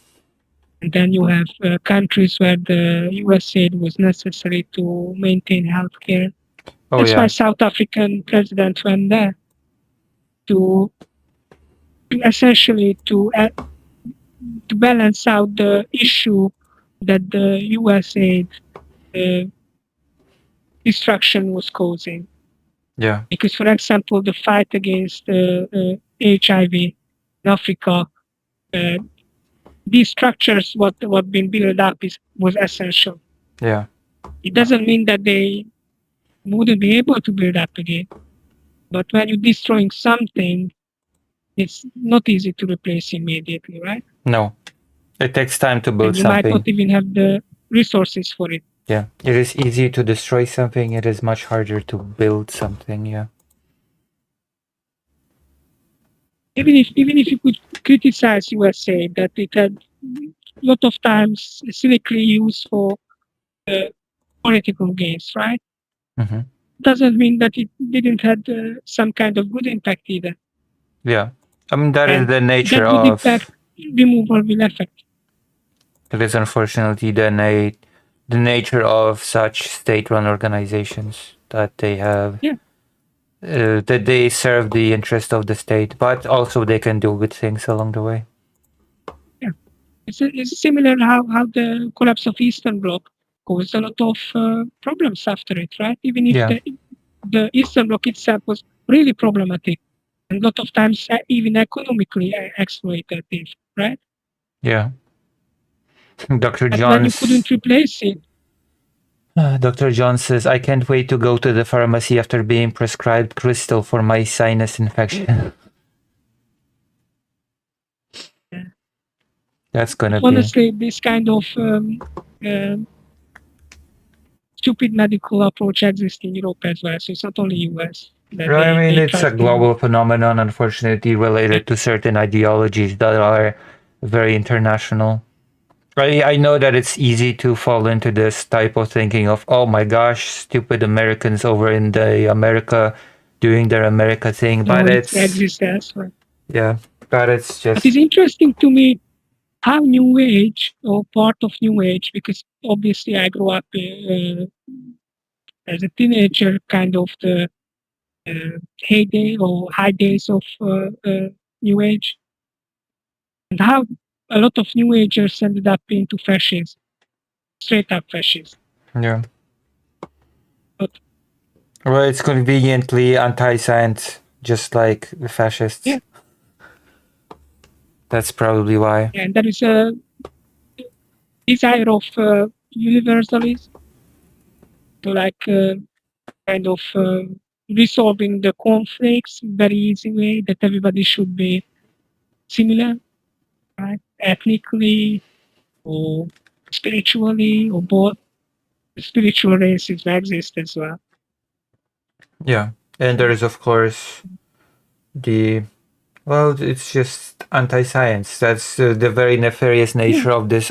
And then you have countries where the US aid was necessary to maintain healthcare. That's why South African president went there. to essentially to balance out the issue that the USA destruction was causing. Yeah. Because, for example, the fight against HIV in Africa, these structures, what been built up was essential. Yeah. It doesn't mean that they wouldn't be able to build up again. But when you're destroying something, it's not easy to replace immediately, right? No. It takes time to build And you might something. not even have the resources for it. Yeah. It is easy to destroy something. It is much harder to build something. Yeah. Even if you could criticize USA that it had a lot of times cynically used for political gains, right? Mm-hmm. Doesn't mean that it didn't have some kind of good impact either. Yeah. I mean, that is And the nature that good of. impact removal will affect. It is unfortunately the nature of such state-run organizations that they have. Yeah. That they serve the interest of the state, but also they can do good things along the way. Yeah. It's similar how the collapse of Eastern Bloc caused a lot of problems after it, right? Even if Yeah. the Eastern Bloc itself was really problematic, and a lot of times even economically exploitative, right? Yeah. Dr. And when you Johns. couldn't replace it, Dr. John says, I can't wait to go to the pharmacy after being prescribed crystal for my sinus infection. That's gonna be. honestly, this kind of stupid medical approach exists in Europe as well. So it's not only US. That I mean, they it's try a global phenomenon, unfortunately, related to certain ideologies that are very international. I know that it's easy to fall into this type of thinking of, oh my gosh, stupid Americans over in the America doing their America thing, but it exists elsewhere. Yeah, but it's just. It is interesting to me how New Age or part of New Age, because obviously I grew up as a teenager, kind of the heyday or high days of New Age, and how a lot of New Agers ended up into fascists, straight up fascists. Yeah. But, well, it's conveniently anti-science, just like the fascists. Yeah. That's probably why. And there is a desire of universalism to kind of resolving the conflicts very easy way that everybody should be similar, right? Ethnically or spiritually or both. Spiritual racism exists as well. Yeah, and there is of course it's just anti-science. That's the very nefarious nature of this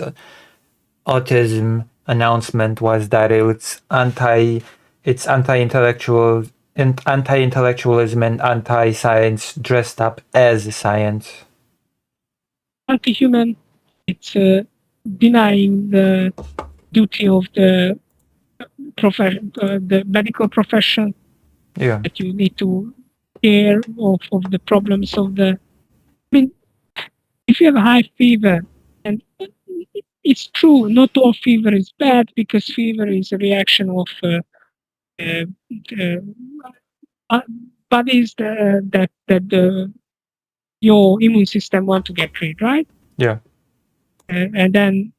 autism announcement was that it's anti-intellectual and anti-intellectualism and anti-science dressed up as science. Anti-human, it's denying the duty of the the medical profession. Yeah. That you need to care of the problems of the. I mean, if you have a high fever, and it's true, not all fever is bad because fever is a reaction of bodies that your immune system want to get rid, right? Yeah. And then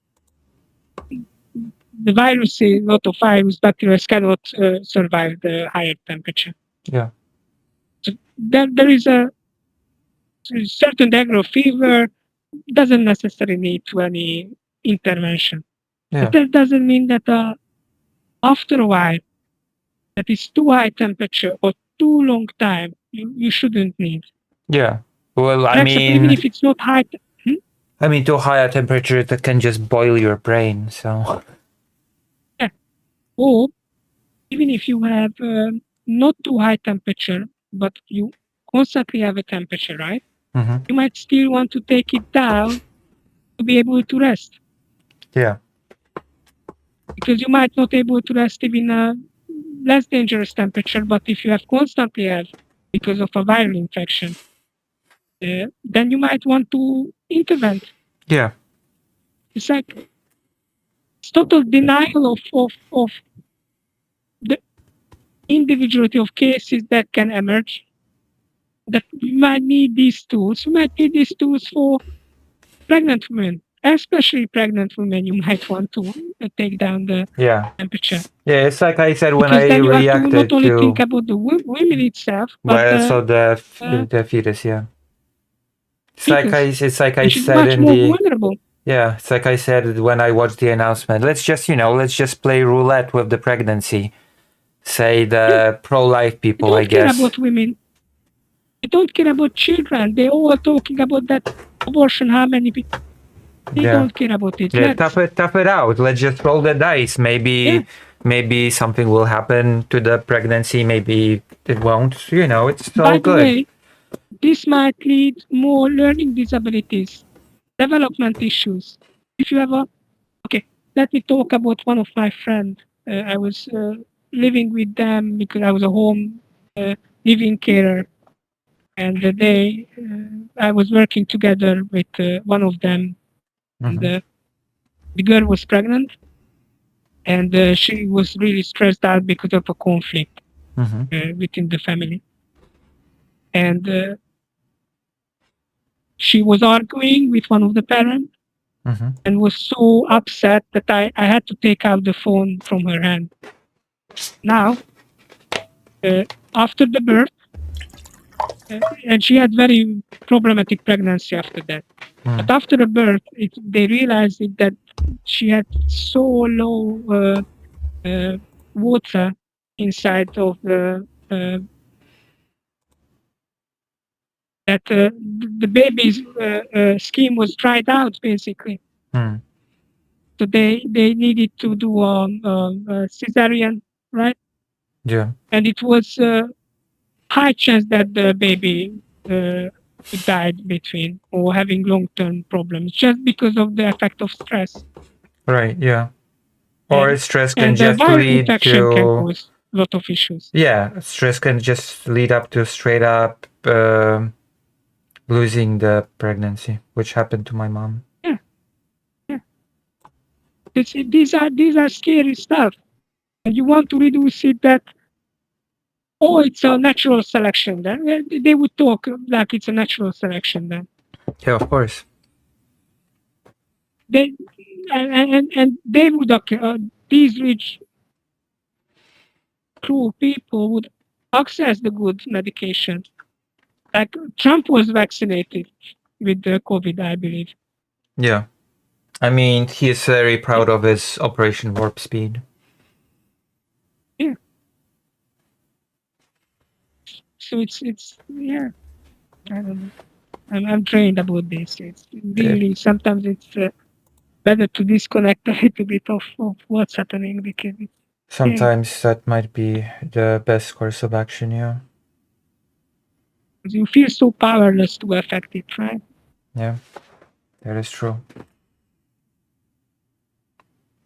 the virus, a lot of virus bacteria cannot survive the higher temperature. Yeah. So there is a certain degree of fever doesn't necessarily need to any intervention. Yeah. But that doesn't mean that after a while, that is too high temperature or too long time, you shouldn't need. Yeah. Well, For example, even if it's not high. I mean, too high a temperature that can just boil your brain. So. Yeah. Or even if you have not too high temperature, but you constantly have a temperature, right? Mm-hmm. You might still want to take it down to be able to rest. Yeah. Because you might not be able to rest even a less dangerous temperature, but if you have constantly have because of a viral infection, then you might want to intervene. Yeah. It's like it's total denial of the individuality of cases that can emerge. That we might need these tools. We might need these tools for pregnant women, especially pregnant women. You might want to take down the Yeah. temperature. Yeah, it's like I said when Because I then you have to not reacted only to think about the women itself, but well, so uh, the fetus, yeah. fetus, It's like I which is said much in more the vulnerable. yeah, it's like I said when I watched the announcement. Let's just play roulette with the pregnancy. Say Yeah, the pro-life they people, I don't care guess. about women. They don't care about children. They all are talking about that abortion. How many people? They Yeah. don't care about it. Yeah, Let's. tough it out. Let's just roll the dice. Yeah. Maybe something will happen to the pregnancy. Maybe it won't. You know, it's all By the good. way, this might lead more learning disabilities, development issues. If you have a okay, let me talk about one of my friends. I was living with them because I was a home living carer, and I was working together with one of them, and Mm-hmm. the girl was pregnant, and she was really stressed out because of a conflict Mm-hmm. within the family, and she was arguing with one of the parents Mm-hmm. and was so upset that I had to take out the phone from her hand. Now, uh, after the birth, and she had very problematic pregnancy after that. But Mm. after the birth, they realized that she had so low water inside of the that the baby's skin was dried out basically. Mm. So they needed to do a cesarean, right? Yeah. And it was high chance that the baby died between or having long-term problems just because of the effect of stress. Right. Yeah. Uh, Or stress can and the just viral lead infection can to cause a lot of issues. yeah. Stress can just lead up to straight up losing the pregnancy, which happened to my mom. Yeah, yeah. These are scary stuff, and you want to reduce it that oh, it's a natural selection. Then they would talk like it's a natural selection. Then Yeah, of course. they and they would these rich cruel people would access the good medication. Like Trump was vaccinated with the COVID, I believe. Yeah. I mean, he is very Yeah, proud of his Operation Warp Speed. yeah. So it's yeah. I don't know. I'm trained about this. It's It, really sometimes it's better to disconnect a little bit of what's happening because it's scary. sometimes that might be the best course of action, yeah. You feel so powerless to affect it, right? Yeah, that is true.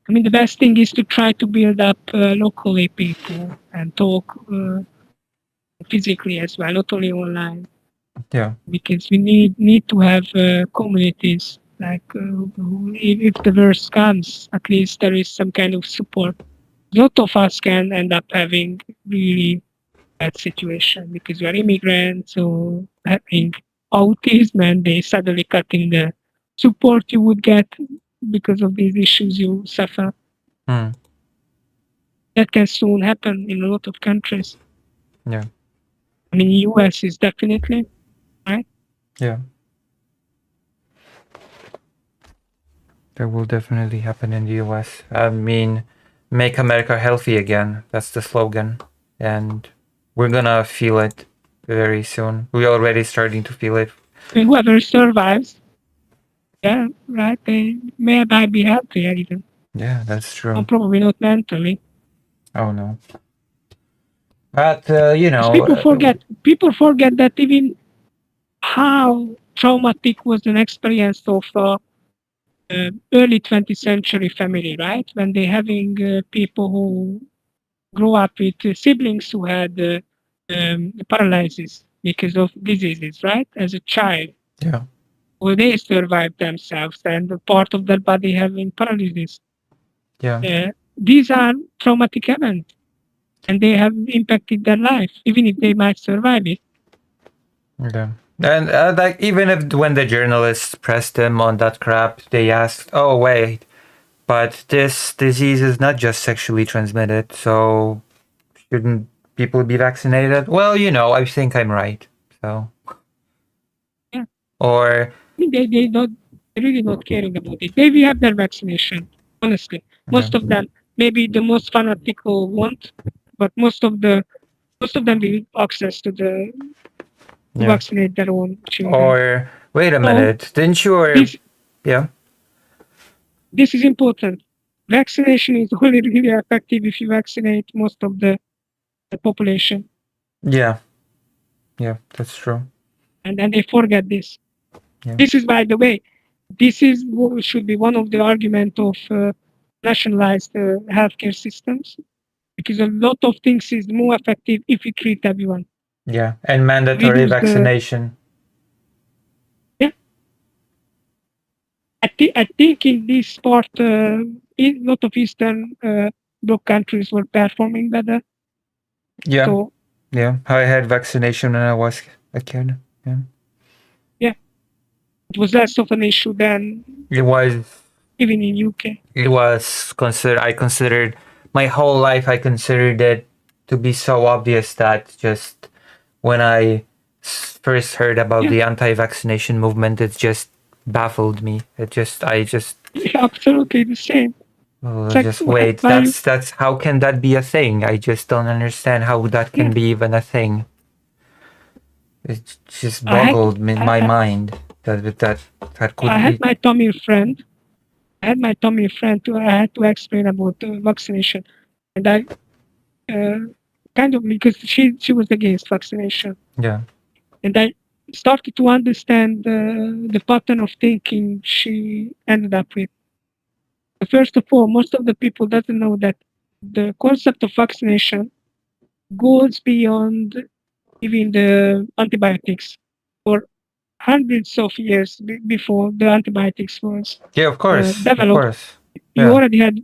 I mean, the best thing is to try to build up locally people and talk physically as well, not only online. Yeah. Because we need to have communities like if the worst comes, at least there is some kind of support. A lot of us can end up having really bad situation because we are immigrants or having autism and they suddenly cutting the support you would get because of these issues you suffer. Mm. That can soon happen in a lot of countries. Yeah. I mean, US is definitely right. Yeah. That will definitely happen in the US. I mean, make America healthy again. That's the slogan. And we're gonna feel it very soon. We're already starting to feel it. I mean, whoever survives, yeah, right, they may not be healthier even. Yeah, that's true. Probably not mentally. Oh no. But, you Because know, people forget that even how traumatic was an experience of early 20th century family, right? When they having people who grow up with siblings who had paralysis. because of diseases, right? As a child, Yeah. well, they survive themselves, and a part of their body having paralysis. Yeah. These are traumatic events, and they have impacted their life, even if they might survive it. Okay. And like even if when the journalists pressed him on that crap, they asked, "Oh wait, but this disease is not just sexually transmitted, so shouldn't people be vaccinated?" Well, I think I'm right. So, Yeah. or I mean, they're really not caring about it. Maybe have their vaccination, honestly. Most of them, maybe the most fanatical won't, but most of them will access to yeah. vaccinate their own children. Or wait a So minute, didn't you? this Yeah. this is important. Vaccination is only really effective if you vaccinate most of the population, Yeah. Yeah. That's true. and then they forget this. Yeah. This is, by the way, this is what should be one of the argument of nationalized healthcare systems, because a lot of things is more effective if we treat everyone. Yeah. And mandatory Reduce vaccination. yeah. I think in this part, a lot of Eastern Bloc countries were performing better. Yeah. So Yeah. I had vaccination when I was a kid. Yeah. yeah, it was less of an issue than It was even in UK. I considered my whole life I considered it to be so obvious that just when I first heard about Yeah. the anti-vaccination movement, it just baffled me. I just Absolutely the same. It's like, just wait. why- That's how can that be a thing? I just don't understand how that can Yeah. be even a thing. It just I had boggled my mind that could I be. had my Tommy friend. I had my Tommy friend too. I had to explain about vaccination, and I kind of, because she was against vaccination, Yeah. and I started to understand the pattern of thinking she ended up with. First of all, most of the people doesn't know that the concept of vaccination goes beyond even the antibiotics for hundreds of years before the antibiotics was Yeah, of course. Of developed. course. You Yeah. already had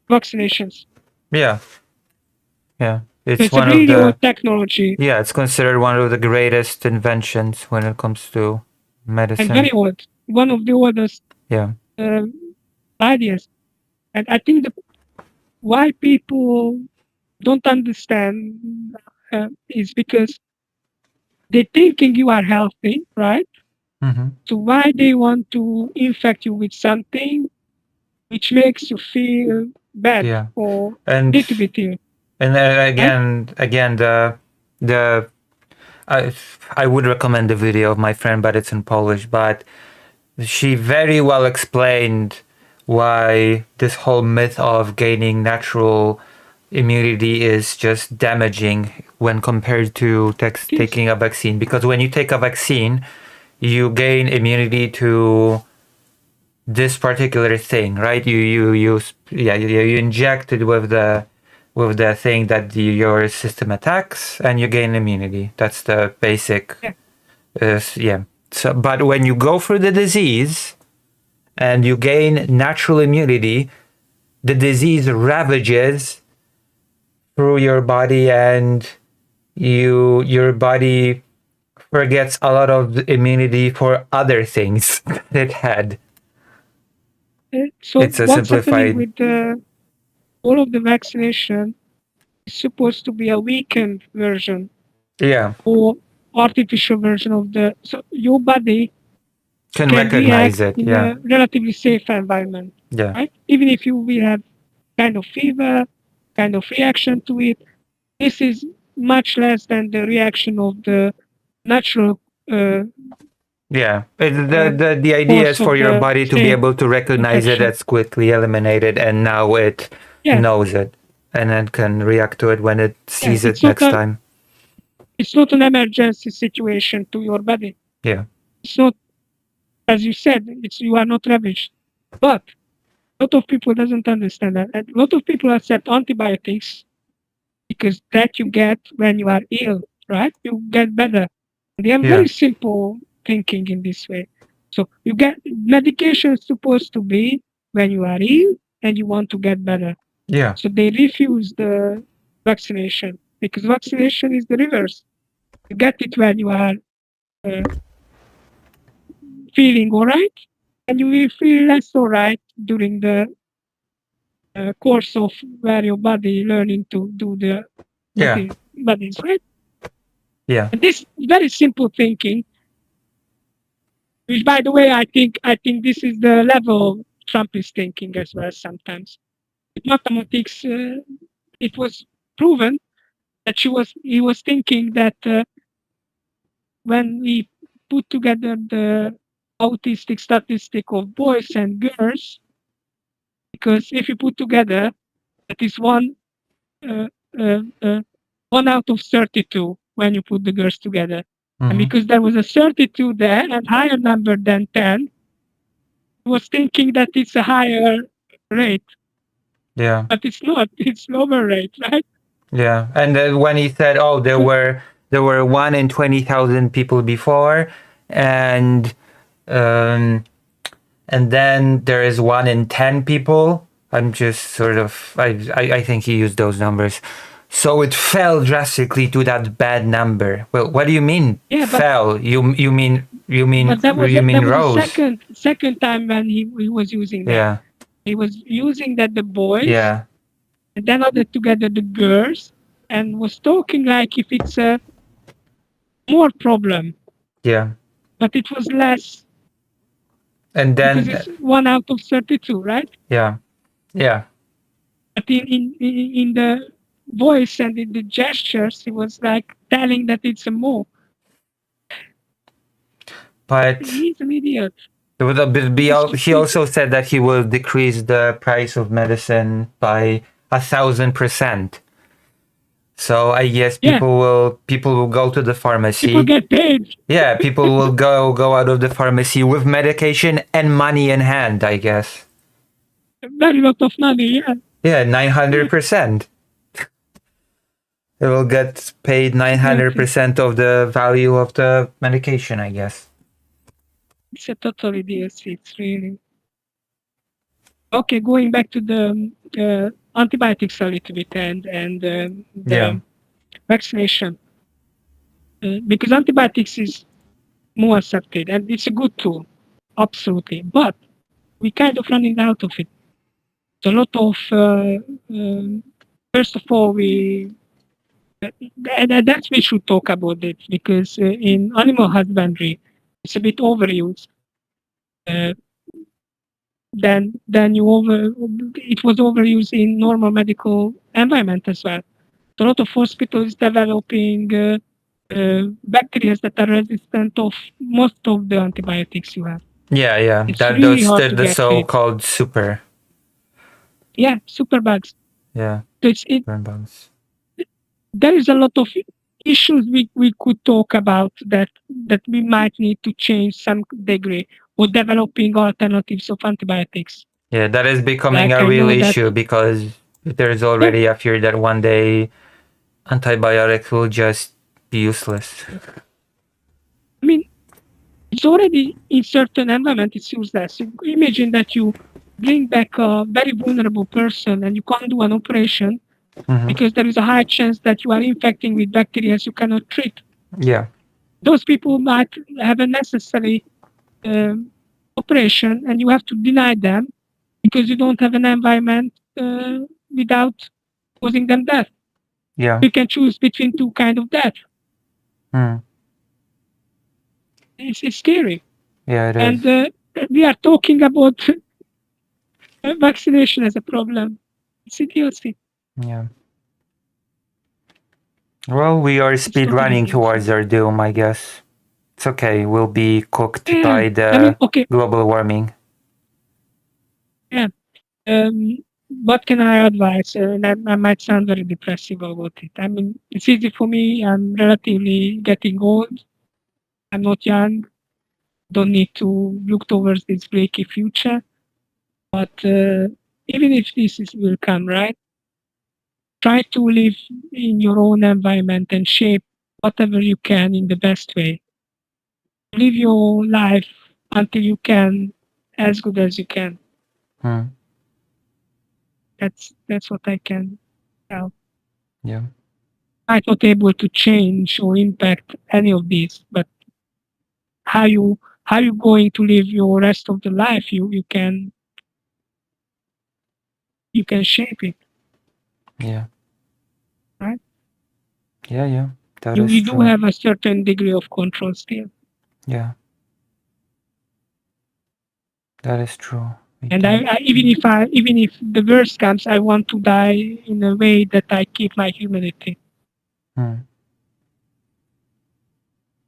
vaccinations. Yeah. Yeah. So It's it's a one of really the old technology Yeah, it's considered one of the greatest inventions when it comes to and medicine. very old. One of the oldest Yeah. ideas. And I think why people don't understand is because they thinking you are healthy, right? Mm-hmm. So why they want to infect you with something which makes you feel bad Yeah. or And little bit ill, and right? again the I would recommend the video of my friend, but it's in Polish. But she very well explained why this whole myth of gaining natural immunity is just damaging when compared to taking a vaccine. Because when you take a vaccine, you gain immunity to this particular thing, right? You inject it with the thing that your system attacks, and you gain immunity. That's the basic. Yeah. So, but when you go through the disease and you gain natural immunity, the disease ravages through your body, and your body forgets a lot of immunity for other things that it had. So It's a what's happening simplified. with all of the vaccination is supposed to be a weakened version Yeah. or artificial version of the, so your body Can can react recognize it. in Yeah. a relatively safe environment, Yeah. right? Even if you will have kind of fever, kind of reaction to it, this is much less than the reaction of the natural Yeah. The idea is course for of your the body to be same able to recognize it infection. as quickly eliminate it, and now it Yeah, knows it and then can react to it when it yeah. sees it next time. It's not an emergency situation to your body. Yeah. It's not, as you said, it's you are not ravaged. But a lot of people doesn't understand that. And a lot of people accept antibiotics because that you get when you are ill, right? You get better. They have Yeah. very simple thinking in this way. So you get medication is supposed to be when you are ill and you want to get better. Yeah. So they refuse the vaccination because vaccination is the reverse. You get it when you are uh, feeling all right, and you will feel less all right during the course of where your body learning to do the Yeah. bodies right. Yeah. And this very simple thinking, which by the way, I think this is the level Trump is thinking as well. Sometimes with mathematics, it was proven that he was thinking that when we put together the autistic statistic of boys and girls, because if you put together, that is uh, uh, uh, 1 out of 32 when you put the girls together. And Hmm. because there was a 32 there and higher number than 10, I was thinking that it's a higher rate, Yeah. but it's not. It's lower rate, right? Yeah. And then when he said, "Oh, there were 1 in 20,000 people before, and um, and then there is 1 in 10 people." I'm just sort of I think he used those numbers. So it fell drastically to that bad number. Well, what do you mean Yeah, fell? but You mean that was a rose? second time when he was using that. Yeah. He was using that the boys Yeah. and then added together the girls and was talking like if it's a more problem, Yeah. but it was less And because then it's 1 out of 32, right? yeah. Yeah. But in the voice and in the gestures, he was like telling that it's a more. But He's an idiot. there was a bit, he also said that he will decrease the price of medicine by 1,000%. So I guess Yeah, people will go to the people pharmacy. get paid Yeah, people will go out of the pharmacy with medication and money in hand, I guess. a very lot of money. Yeah, Yeah, 900%. They will get paid exactly. 900% of the value of the medication, I guess. It's a total idiocy. It's really okay. Going back to the antibiotics a little bit and Yeah. the vaccination, because antibiotics is more accepted and it's a good tool, absolutely. But we kind of running out of it. A lot of um, first of all, and that's we should talk about it because in animal husbandry, it's a bit overused. Uh, then it was overused in normal medical environment as well. A lot of hospitals developing bacteria that are resistant of most of the antibiotics you have. Yeah, yeah. It's really hard to The get rid. so-called super. Yeah, superbugs. Yeah, So it burn bugs. there is a lot of issues we could talk about that we might need to change some degree or developing alternatives of antibiotics. Yeah, that is becoming Like a I real know that issue because there's yeah, already a fear that one day antibiotics will just be useless. I mean it's already in certain environment it's useless. You imagine that you bring back a very vulnerable person and you can't do an operation Hmm. because there is a high chance that you are infecting with bacteria you cannot treat. Yeah, Those people might have a necessary operation and you have to deny them because you don't have an environment without causing them death. yeah, You can choose between two kind of death. mm. It's scary. Yeah, it is. And we are talking about vaccination as a problem. It's idiocy. Yeah. Well, we are It's speed totally running idiocy. towards our doom, I guess. It's okay. We'll be cooked Yeah, by I mean, the okay, global warming. yeah. What can I advise? And I might sound very depressive about it. I mean, it's easy for me. I'm relatively getting old. I'm not young. Don't need to look towards this bleaky future. But even if will come, right? Try to live in your own environment and shape whatever you can in the best way. live your life until you can, as good as you can. Hmm. That's what I can tell. Yeah. I'm not able to change or impact any of these, but how you going to live your rest of the life, you can shape it, Yeah. right? Yeah. Yeah. That You is do true. have a certain degree of control still. Yeah. That is true. We And can. even if the worst comes, I want to die in a way that I keep my humanity. Hmm.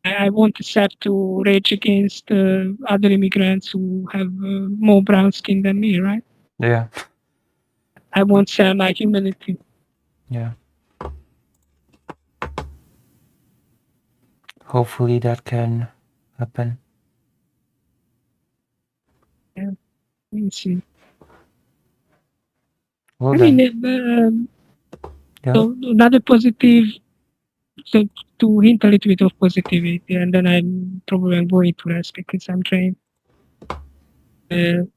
I won't accept to rage against other immigrants who have more brown skin than me, right? Yeah. I won't sell my humanity. Yeah. Hopefully that can happen. Yeah, we'll see. Well I then. mean, Yeah. so another positive, so to hint a little bit of positivity, and then I'm probably going to rest because I'm drained. A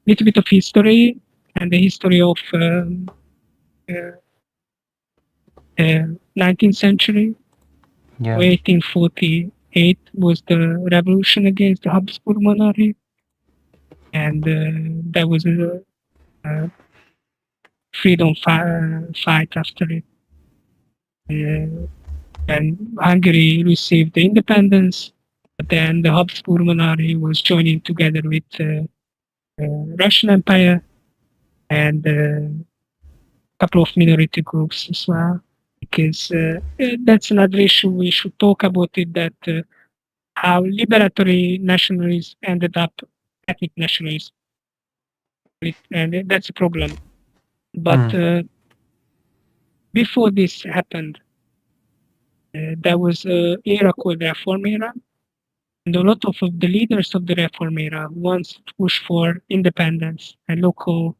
little bit of history and the history of uh, 19th century. Yeah. 1848 was the revolution against the Habsburg monarchy, and there was a freedom fight after it. And Hungary received the independence, but then the Habsburg monarchy was joining together with Russian Empire and a couple of minority groups as well. Because that's another issue we should talk about it. That how liberatory nationalism ended up ethnic nationalism, and that's a problem. But Hmm. before this happened, there was an era called Reform era, and a lot of the leaders of the Reform era once pushed for independence and local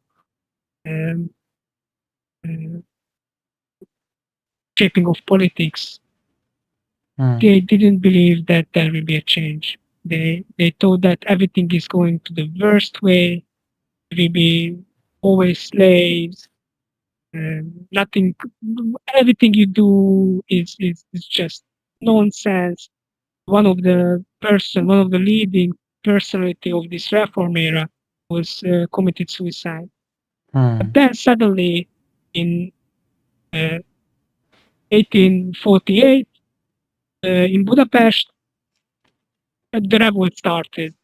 um, uh, shaping of politics. Hmm. They didn't believe that there will be a change. They thought that everything is going to the worst way. We will be always slaves. Nothing. Everything you do is just nonsense. One of the leading personality of this reform era was committed suicide. But Hmm. then suddenly, in uh, 1848, in Budapest, the revolt started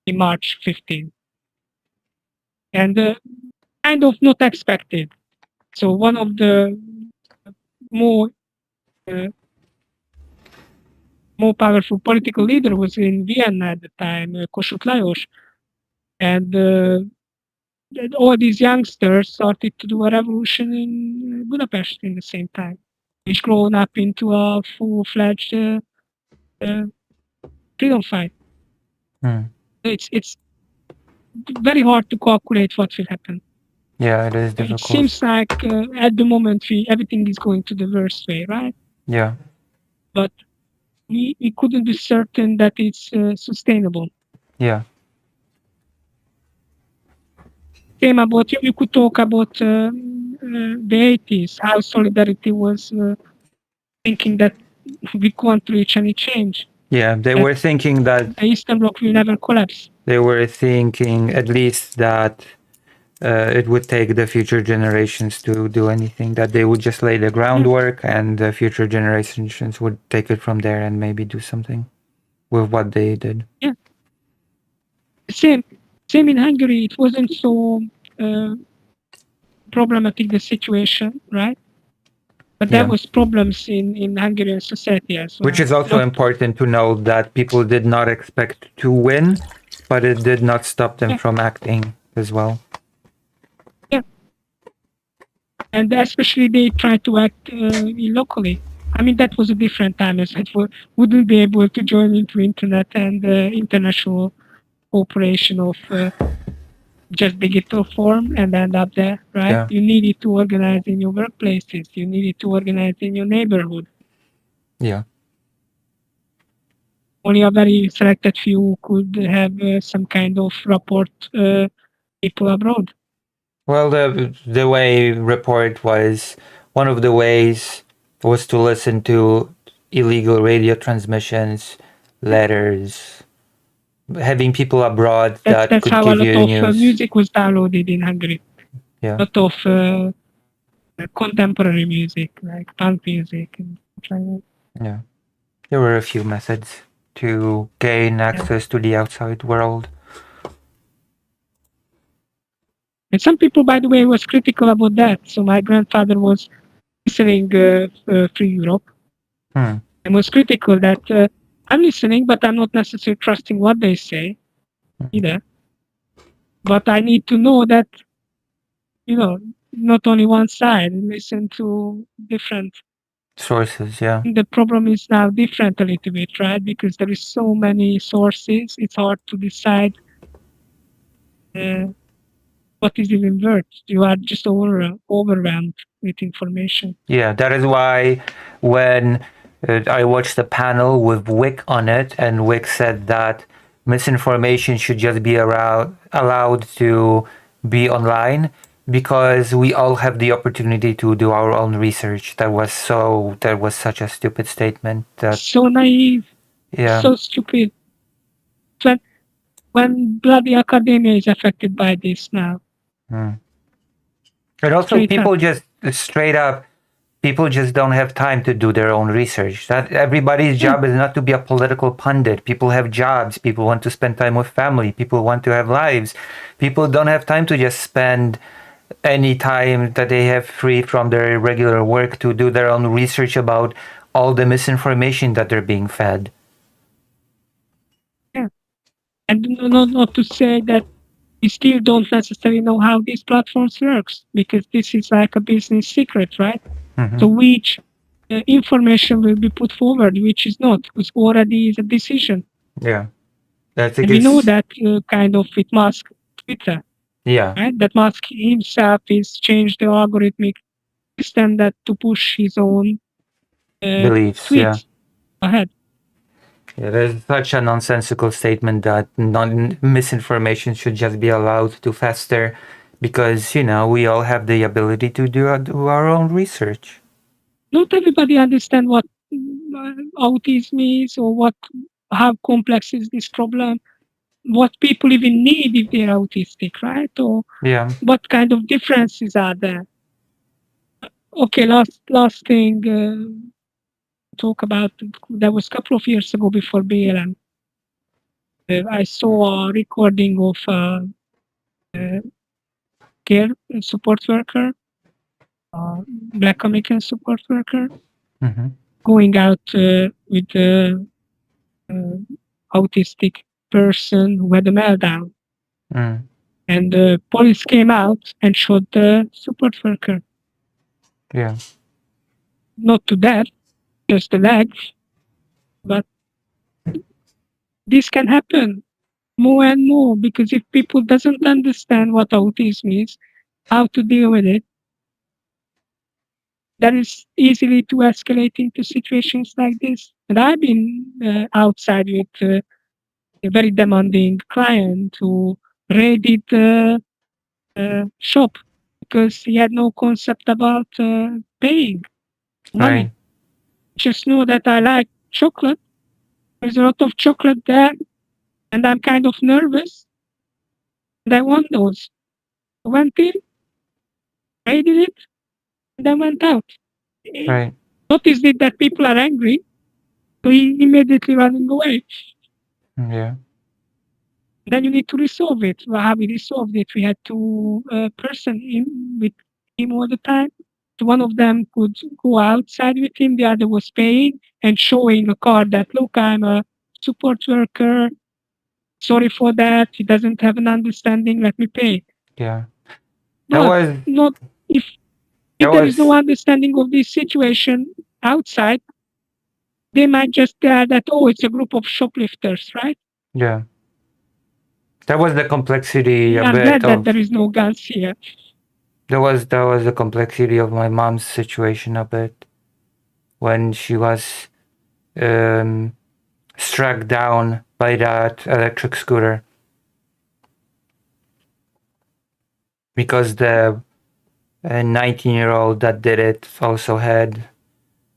in March 15, and kind of not expected. So one of the more uh, more powerful political leader was in Vienna at the time, Kossuth Lajos, and all these youngsters started to do a revolution in Budapest in the same time. It's grown up into a full-fledged uh, freedom fight. Hmm. It's very hard to calculate what will happen. Yeah, it is It difficult. seems like at the moment everything is going to the worst way, right? Yeah. But we couldn't be certain that it's sustainable. Yeah. Same about you could talk about the 80s, how solidarity was thinking that we can't reach any change. Yeah. They That were thinking that the Eastern Bloc will never collapse. they were thinking at least that it would take the future generations to do anything, that they would just lay the groundwork and the future generations would take it from there and maybe do something with what they did. Yeah. Same in Hungary. It wasn't so uh, problematic, the situation, right? But there Yeah. was problems in Hungarian society as well. Which is also Not, important to note that people did not expect to win, but it did not stop them yeah, from acting as well. yeah. And especially they tried to act locally. I mean, that was a different time as it wouldn't be able to join into internet and international cooperation of just digital form and end up there, right? Yeah. You needed to organize in your workplaces. You needed to organize in your neighborhood. Yeah. only a very selected few could have some kind of report people abroad. Well, the way report was one of the ways was to listen to illegal radio transmissions, letters, having people abroad that That's could how a give lot you of news. music was downloaded in Hungary. Yeah, A lot of contemporary music, like punk music and stuff like that. yeah. There were a few methods to gain access to the outside world. And some people, by the way, was critical about that. So my grandfather was listening through Europe Hmm. and was critical that I'm listening, but I'm not necessarily trusting what they say either. But I need to know that, not only one side, listen to different. Sources, yeah. The problem is now different a little bit, right? Because there is so many sources, it's hard to decide what is even worth. You are just overwhelmed with information. Yeah, that is why when I watched a panel with Wick on it, and Wick said that misinformation should just be allowed to be online because we all have the opportunity to do our own research. That was such a stupid statement. That So naive, yeah, so stupid. When, when bloody academia is affected by this now. mm. And also Straight up. people just straight up people just don't have time to do their own research. That everybody's job is not to be a political pundit. People have jobs. People want to spend time with family. People want to have lives. People don't have time to just spend any time that they have free from their regular work to do their own research about all the misinformation that they're being fed. Yeah. And not to say that we still don't necessarily know how these platforms works, because this is like a business secret, right? So which information will be put forward, which is not, because already is a decision. Yeah, that's And we know that kind of with Musk Twitter, yeah, right? That Musk himself is changed the algorithmic system that to push his own beliefs. Yeah. tweets ahead. Yeah, there's such a nonsensical statement that misinformation should just be allowed to fester because, we all have the ability to do our own research. Not everybody understand what autism is, or how complex is this problem, what people even need if they're autistic, right? Or Yeah. what kind of differences are there. Okay, last thing talk about, that was a couple of years ago before BLM. I saw a recording of care support worker, Black American support worker, Mm-hmm. going out with the autistic person who had a meltdown. Mm. And the police came out and shot the support worker. Yeah. Not to death, just the leg. But this can happen more and more, because if people doesn't understand what autism is, how to deal with it, that is easily to escalate into situations like this. And I've been outside with a very demanding client who raided the shop because he had no concept about paying money. Right. Just know that I like chocolate. There's a lot of chocolate there, and I'm kind of nervous, and I want those. I went in, raided it, and I went out. Right. Noticed it that people are angry, so he immediately running away. Yeah. Then you need to resolve it. Well, how we resolved it, we had two person in with him all the time. So one of them could go outside with him, the other was paying and showing a card that, look, I'm a support worker. Sorry for that. He doesn't have an understanding. Let me pay. Yeah. That But was not if that there is no was understanding of this situation outside, they might just that, oh, it's a group of shoplifters, right? yeah. That was the complexity a I'm bit glad that of there is no guns here. that was the complexity of my mom's situation a bit when she was struck down by that electric scooter. Because the 19-year-old that did it also had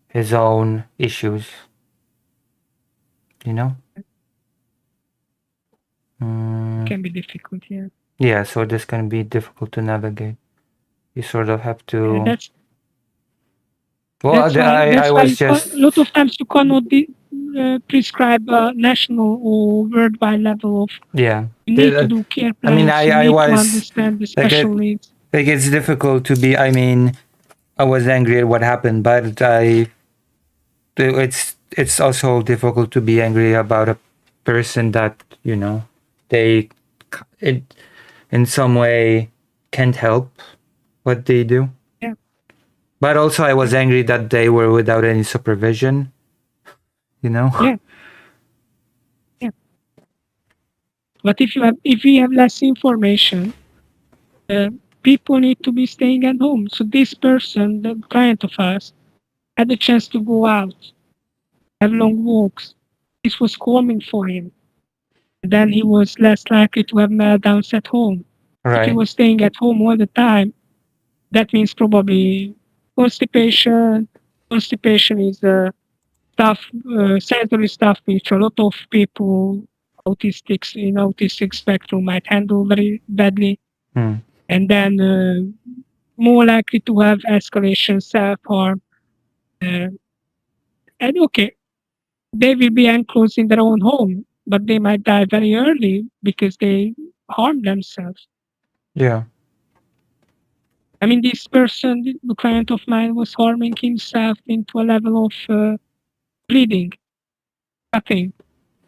his own issues. You know? Can be difficult, yeah. Yeah, so this can be difficult to navigate. You sort of have to. Yeah, that's Well, why I was a just. lot of times you cannot prescribe a national or worldwide level of. Yeah. You need to do care plans. I mean, you I need was to understand the special needs. Like it's difficult to be. I mean, I was angry at what happened, but it's also difficult to be angry about a person that they in some way can't help what they do. Yeah. But also, I was angry that they were without any supervision. Yeah. Yeah. But if we have less information, people need to be staying at home. So this person, the client of ours, had the chance to go out, have long walks. This was calming for him. Then he was less likely to have meltdowns at home. Right. If he was staying at home all the time, that means probably constipation. Constipation is sensory stuff which a lot of people, autistics in autistic spectrum, might handle very badly. And then more likely to have escalation, self-harm. And okay, they will be enclosed in their own home, but they might die very early because they harm themselves. Yeah. I mean, this person, the client of mine, was harming himself into a level of bleeding, cutting,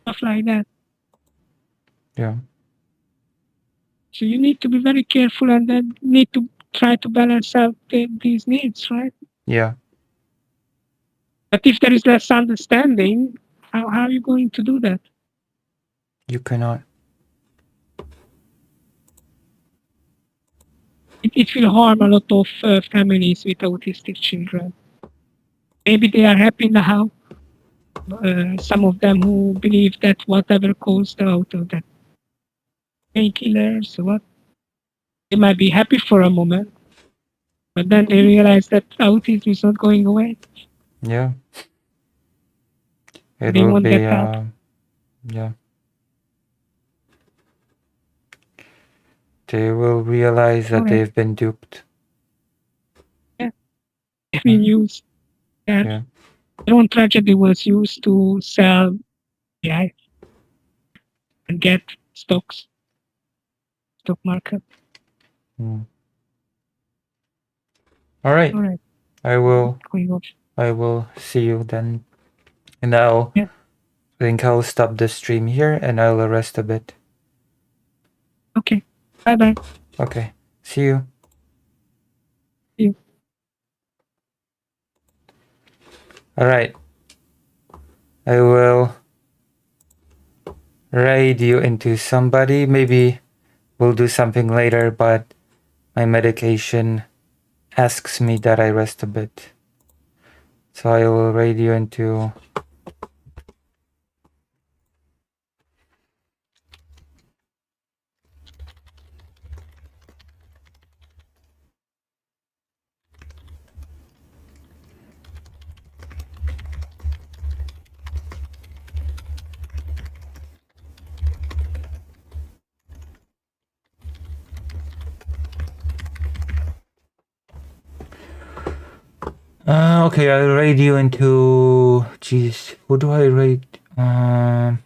stuff like that. Yeah. So you need to be very careful and then need to try to balance out these needs, right? Yeah. But if there is less understanding, how are you going to do that? You cannot. It will harm a lot of families with autistic children. Maybe they are happy now. Some of them who believe that whatever caused out of that painkillers or what, they might be happy for a moment, but then they realize that autism is not going away. Yeah. It They will won't be. get help. Yeah. They will realize that they've been duped. Yeah. They've been used. Yeah. Their own tragedy was used to sell AI and get stock market. All right. I will see you then. And I think I'll stop the stream here and I'll rest a bit. Okay. Bye-bye. Okay. See you. See you. All right. I will raid you into somebody. Maybe we'll do something later, but my medication asks me that I rest a bit. So I will raid you into... Okay, I'll raid you into... Jeez, who do I raid? The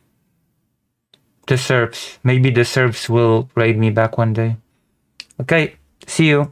Serbs. Maybe the Serbs will raid me back one day. Okay, see you.